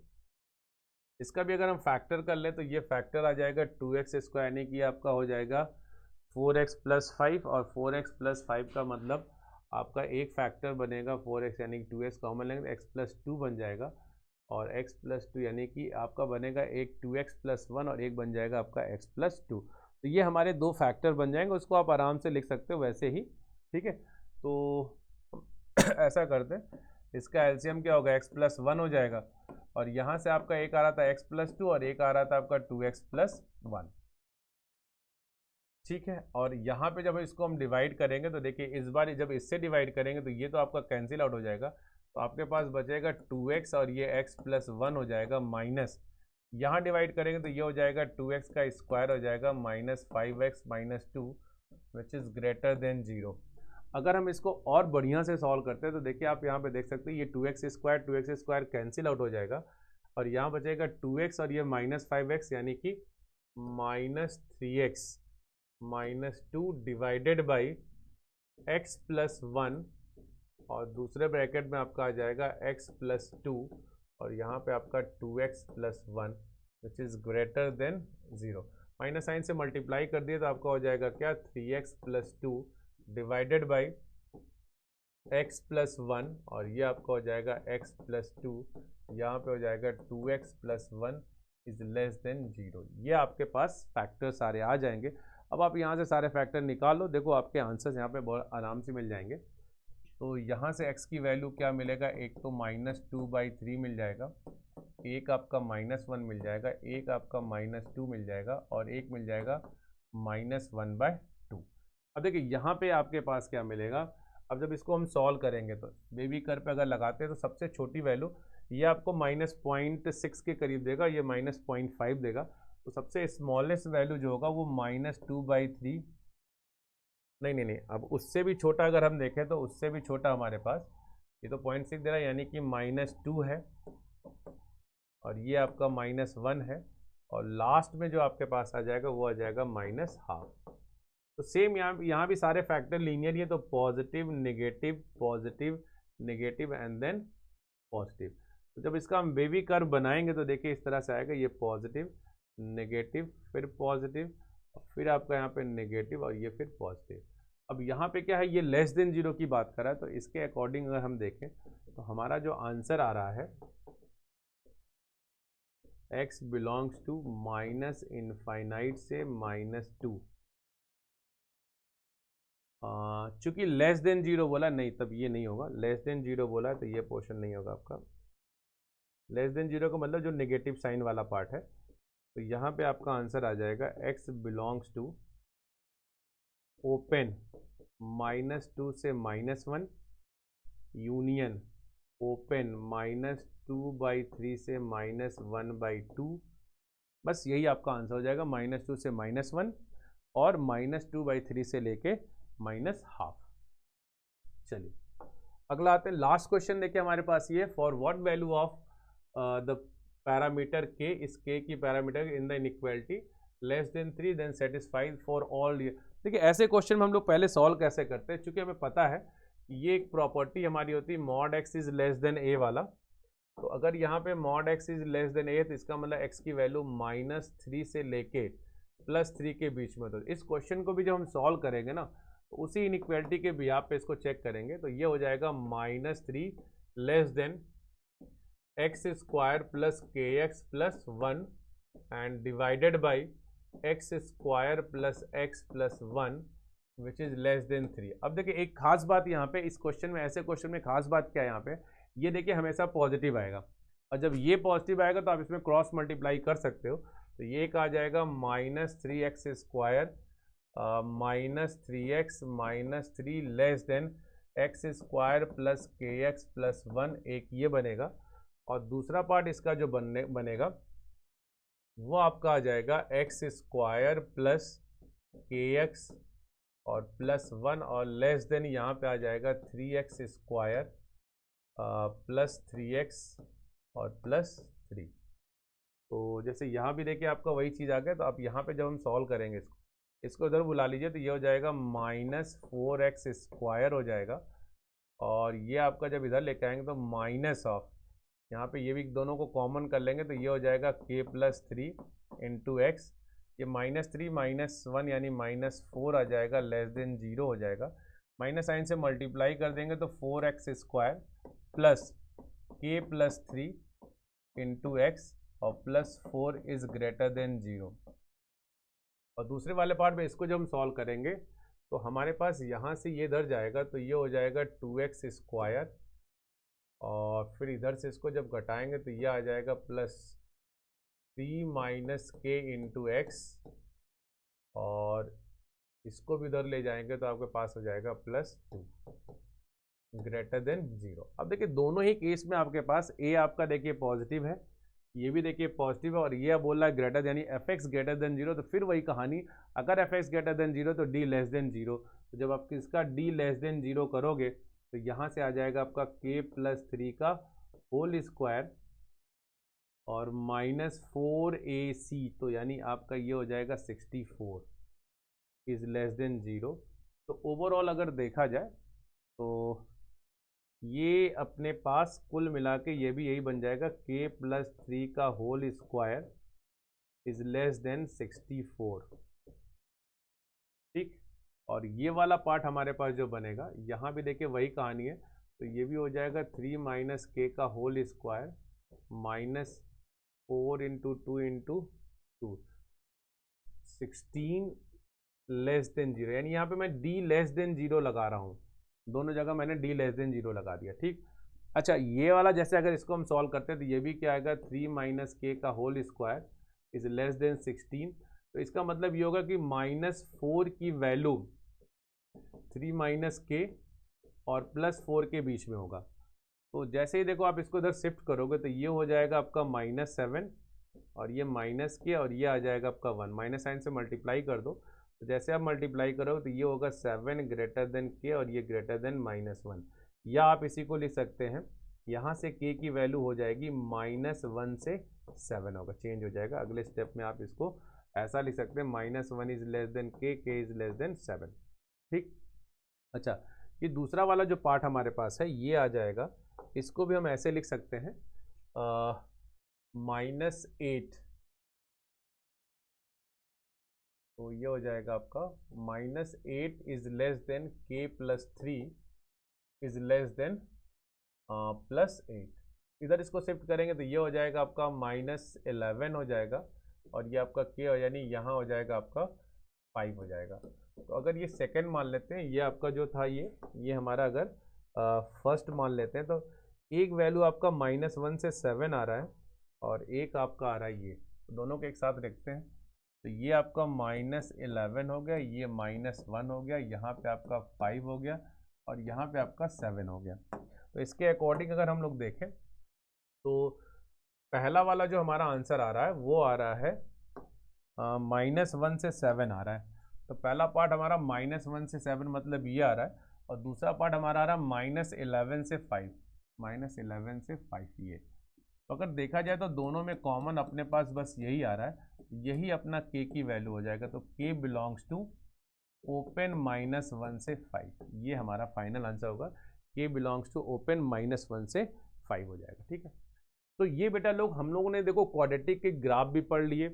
इसका भी अगर हम फैक्टर कर ले तो ये फैक्टर आ जाएगा 2x स्क्वायर, यानी कि आपका हो जाएगा 4x प्लस 5, और 4x प्लस 5 का मतलब आपका एक फैक्टर बनेगा 4x, यानी कि 2x कॉमन लेंगे x प्लस 2 बन जाएगा, और x प्लस 2 यानी कि आपका बनेगा एक 2x प्लस 1 और एक बन जाएगा आपका x प्लस 2। तो ये हमारे दो फैक्टर बन जाएंगे, उसको आप आराम से लिख सकते हो वैसे ही, ठीक है। तो ऐसा करते हैं, इसका एलसीएम क्या होगा, x प्लस 1 हो जाएगा, और यहाँ से आपका एक आ रहा था x प्लस 2 और एक आ रहा था आपका 2x प्लस 1, ठीक है। और यहाँ पे जब इसको हम डिवाइड करेंगे तो देखिए इस बार जब इससे डिवाइड करेंगे तो ये तो आपका कैंसिल आउट हो जाएगा, तो आपके पास बचेगा 2x और ये x प्लस 1 हो जाएगा, माइनस यहाँ डिवाइड करेंगे तो ये हो जाएगा 2x का स्क्वायर हो जाएगा minus 5x minus 2 which is greater than 0। अगर हम इसको और बढ़िया से सॉल्व करते हैं तो देखिए आप यहाँ पे देख सकते हैं ये 2x स्क्वायर कैंसिल आउट हो जाएगा, और यहाँ बचेगा 2x और ये माइनस 5x यानी कि minus 3x minus 2 divided by x plus 1, और दूसरे ब्रैकेट में आपका आ जाएगा x प्लस 2 और यहाँ पे आपका 2x plus 1 which is greater than 0। Minus sign से मल्टीप्लाई कर दिए तो आपका हो जाएगा क्या, 3x plus 2 divided by x plus 1, और ये आपका हो जाएगा x प्लस 2, यहाँ पे हो जाएगा 2x plus 1 is less then 0। ये आपके पास फैक्टर सारे आ जाएंगे। अब आप यहाँ से सारे फैक्टर निकाल लो, देखो आपके आंसर्स यहाँ पे बहुत आराम से मिल जाएंगे। तो यहाँ से x की वैल्यू क्या मिलेगा, एक तो -2/3 मिल जाएगा, एक आपका -1 मिल जाएगा, एक आपका -2 मिल जाएगा, और एक मिल जाएगा -1/2। अब देखिए यहाँ पे आपके पास क्या मिलेगा, अब जब इसको हम सॉल्व करेंगे तो बेबी कर्व पे अगर लगाते हैं तो सबसे छोटी वैल्यू ये आपको -0.6 के करीब देगा, ये -0.5 देगा। तो सबसे स्मॉलेस्ट वैल्यू जो होगा वो -2/3, नहीं, अब उससे भी छोटा अगर हम देखें तो उससे भी छोटा हमारे पास, ये तो 0.6 दे रहा है यानी कि -2 है, और ये आपका -1 है, और लास्ट में जो आपके पास आ जाएगा वो आ जाएगा -1/2। तो सेम यहाँ भी सारे फैक्टर लीनियर ही है, तो positive negative and then positive. तो जब इसका हम बेबी कर्व बनाएंगे तो देखिए इस तरह से आएगा, ये पॉजिटिव नेगेटिव फिर पॉजिटिव, फिर आपका यहाँ पे नेगेटिव और ये फिर पॉजिटिव। अब यहाँ पे क्या है, ये लेस देन 0 की बात कर रहा है, तो इसके अकॉर्डिंग अगर हम देखें तो हमारा जो आंसर आ रहा है x belongs to minus infinite से -2। चूंकि लेस देन 0 बोला नहीं, तब ये नहीं होगा, लेस देन 0 बोला है तो ये पोर्शन नहीं होगा आपका। लेस देन 0 का मतलब जो नेगेटिव साइन वाला पार्ट है, तो यहाँ पे आपका आंसर आ जाएगा x बिलोंग्स टू ओपन -2 से -1 यूनियन ओपन -2/3 से -1/2। बस यही आपका आंसर हो जाएगा, -2 से -1 और -2/3 से लेके -1/2। चलिए अगला आते हैं, लास्ट क्वेश्चन देखिए हमारे पास ये, for what value of the parameter k, इस k की parameter in the inequality less than 3 then satisfied for all. देखिए ऐसे क्वेश्चन में हम लोग पहले सॉल्व कैसे करते हैं, चूंकि हमें पता है ये एक प्रॉपर्टी हमारी होती है mod x is less then a वाला। तो अगर यहाँ पे mod x is less then a तो इसका मतलब x की वैल्यू -3 से लेके +3 के बीच में। तो इस क्वेश्चन को भी जब हम सॉल्व करेंगे ना तो उसी इनइक्वालिटी के बिहाफ पे इसको चेक करेंगे, तो ये हो जाएगा -3 less than x square plus kx plus 1 and divided by x square plus x plus 1 which is less than 3। अब देखिए एक खास बात यहाँ पे इस क्वेश्चन में, ऐसे क्वेश्चन में खास बात क्या है, यहाँ पे ये देखिए हमेशा पॉजिटिव आएगा, और जब ये पॉजिटिव आएगा तो आप इसमें क्रॉस मल्टीप्लाई कर सकते हो। तो ये एक आ जाएगा -3x square -3x less than x square plus kx plus 1, एक ये बनेगा, और दूसरा पार्ट इसका जो बनेगा वो आपका आ जाएगा x स्क्वायर प्लस kx और प्लस 1, और लेस देन यहाँ पे आ जाएगा 3x स्क्वायर प्लस 3x और प्लस 3। तो जैसे यहाँ भी देखिए आपका वही चीज़ आ गया, तो आप यहाँ पे जब हम सॉल्व करेंगे इसको इधर बुला लीजिए, तो ये हो जाएगा -4x स्क्वायर हो जाएगा, और ये आपका जब इधर लेके आएंगे तो माइनस ऑफ, यहाँ पे ये भी दोनों को कॉमन कर लेंगे तो ये हो जाएगा k प्लस 3 इंटू एक्स, ये -3 -1 यानी -4 आ जाएगा, लेस देन 0 हो जाएगा। माइनस साइन से मल्टीप्लाई कर देंगे तो 4x square plus k plus 3 into x और +4 इज ग्रेटर देन 0। और दूसरे वाले पार्ट में इसको जब हम सॉल्व करेंगे तो हमारे पास यहाँ से ये इधर जाएगा तो ये हो जाएगा 2x², और फिर इधर से इसको जब घटाएंगे तो ये आ जाएगा +3 - k इंटू एक्स, और इसको भी उधर ले जाएंगे तो आपके पास हो जाएगा +2 ग्रेटर देन 0। अब देखिए दोनों ही केस में आपके पास a आपका देखिए पॉजिटिव है, ये भी देखिए पॉजिटिव है, और ये बोल रहा है ग्रेटर, यानी fx ग्रेटर देन 0। तो फिर वही कहानी, अगर fx ग्रेटर देन 0 तो d लेस देन 0। तो जब आप इसका d लेस देन 0 करोगे तो यहाँ से आ जाएगा आपका k+3 का होल स्क्वायर और -4ac, तो यानी आपका ये हो जाएगा 64 इज लेस देन 0। तो ओवरऑल अगर देखा जाए तो ये अपने पास कुल मिला के ये भी यही बन जाएगा k+3 का whole square is less than 64। ठीक, और ये वाला पार्ट हमारे पास जो बनेगा यहाँ भी देखिए वही कहानी है, तो ये भी हो जाएगा 3 - k का होल स्क्वायर -4 × 2 × 2 16 लेस देन 0, यानी यहाँ पे मैं d लेस देन 0 लगा रहा हूँ, दोनों जगह मैंने d लेस देन 0 लगा दिया। ठीक, अच्छा ये वाला जैसे अगर इसको हम सॉल्व करते हैं तो ये भी क्या आएगा 3 - k का whole square is less than 16। तो इसका मतलब ये होगा कि -4 की वैल्यू 3 - k और +4 के बीच में होगा। तो जैसे ही देखो आप इसको इधर शिफ्ट करोगे तो ये हो जाएगा आपका -7 और ये -k और ये आ जाएगा आपका 1, माइनस साइन से मल्टीप्लाई कर दो। तो जैसे आप मल्टीप्लाई करोगे तो ये होगा 7 ग्रेटर देन k और ये ग्रेटर देन -1, या आप इसी को लिख सकते हैं यहाँ से k की वैल्यू हो जाएगी -1 से 7 होगा, चेंज हो जाएगा। अगले स्टेप में आप इसको ऐसा लिख सकते हैं -1 is less then k, k is less then 7। ठीक, अच्छा ये दूसरा वाला जो पार्ट हमारे पास है ये आ जाएगा, इसको भी हम ऐसे लिख सकते हैं -8, तो ये हो जाएगा आपका -8 is less then k+3 is less then +8। इधर इसको शिफ्ट करेंगे तो ये हो जाएगा आपका -11 हो जाएगा, और ये आपका k यानी यहाँ हो जाएगा आपका 5 हो जाएगा। तो अगर ये सेकंड मान लेते हैं, ये आपका जो था ये हमारा अगर फर्स्ट मान लेते हैं तो एक वैल्यू आपका -1 से 7 आ रहा है और एक आपका आ रहा है ये, तो दोनों को एक साथ रखते हैं तो ये आपका -11 हो गया, ये -1 हो गया, यहाँ पे आपका 5 हो गया और यहाँ पे आपका 7 हो गया। तो इसके अकॉर्डिंग अगर हम लोग देखें तो पहला वाला जो हमारा आंसर आ रहा है वो आ रहा है -1 से 7 आ रहा है। तो पहला पार्ट हमारा -1 से 7 मतलब ये आ रहा है, और दूसरा पार्ट हमारा आ रहा है -11 से 5, -11 से 5 ये। तो अगर देखा जाए तो दोनों में कॉमन अपने पास बस यही आ रहा है, यही अपना k की वैल्यू हो जाएगा। तो k बिलोंग्स टू ओपन -1 से 5, ये हमारा फाइनल आंसर होगा, k बिलोंग्स टू ओपन -1 से 5 हो जाएगा। ठीक है, तो ये बेटा लोग हम लोगों ने देखो क्वाड्रेटिक के ग्राफ भी पढ़ लिए।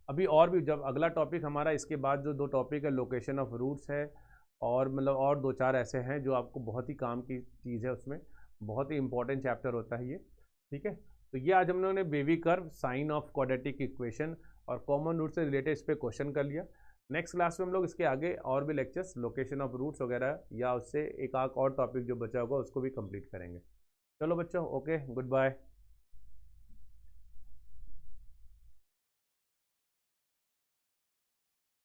अभी और भी जब अगला टॉपिक हमारा इसके बाद जो 2 टॉपिक है लोकेशन ऑफ रूट्स है, और मतलब और 2-4 ऐसे हैं जो आपको बहुत ही काम की चीज़ है, उसमें बहुत ही इंपॉर्टेंट चैप्टर होता है ये। ठीक है, तो ये आज हम लोगों ने wavy curve, sign of quadratic equation और कॉमन रूट से रिलेटेड इस पर क्वेश्चन कर लिया। नेक्स्ट क्लास में हम लोग इसके आगे और भी लेक्चर्स लोकेशन ऑफ रूट्स वगैरह या उससे एक आध और टॉपिक जो बचा होगा उसको भी कंप्लीट करेंगे। चलो बच्चों, ओके, गुड बाय।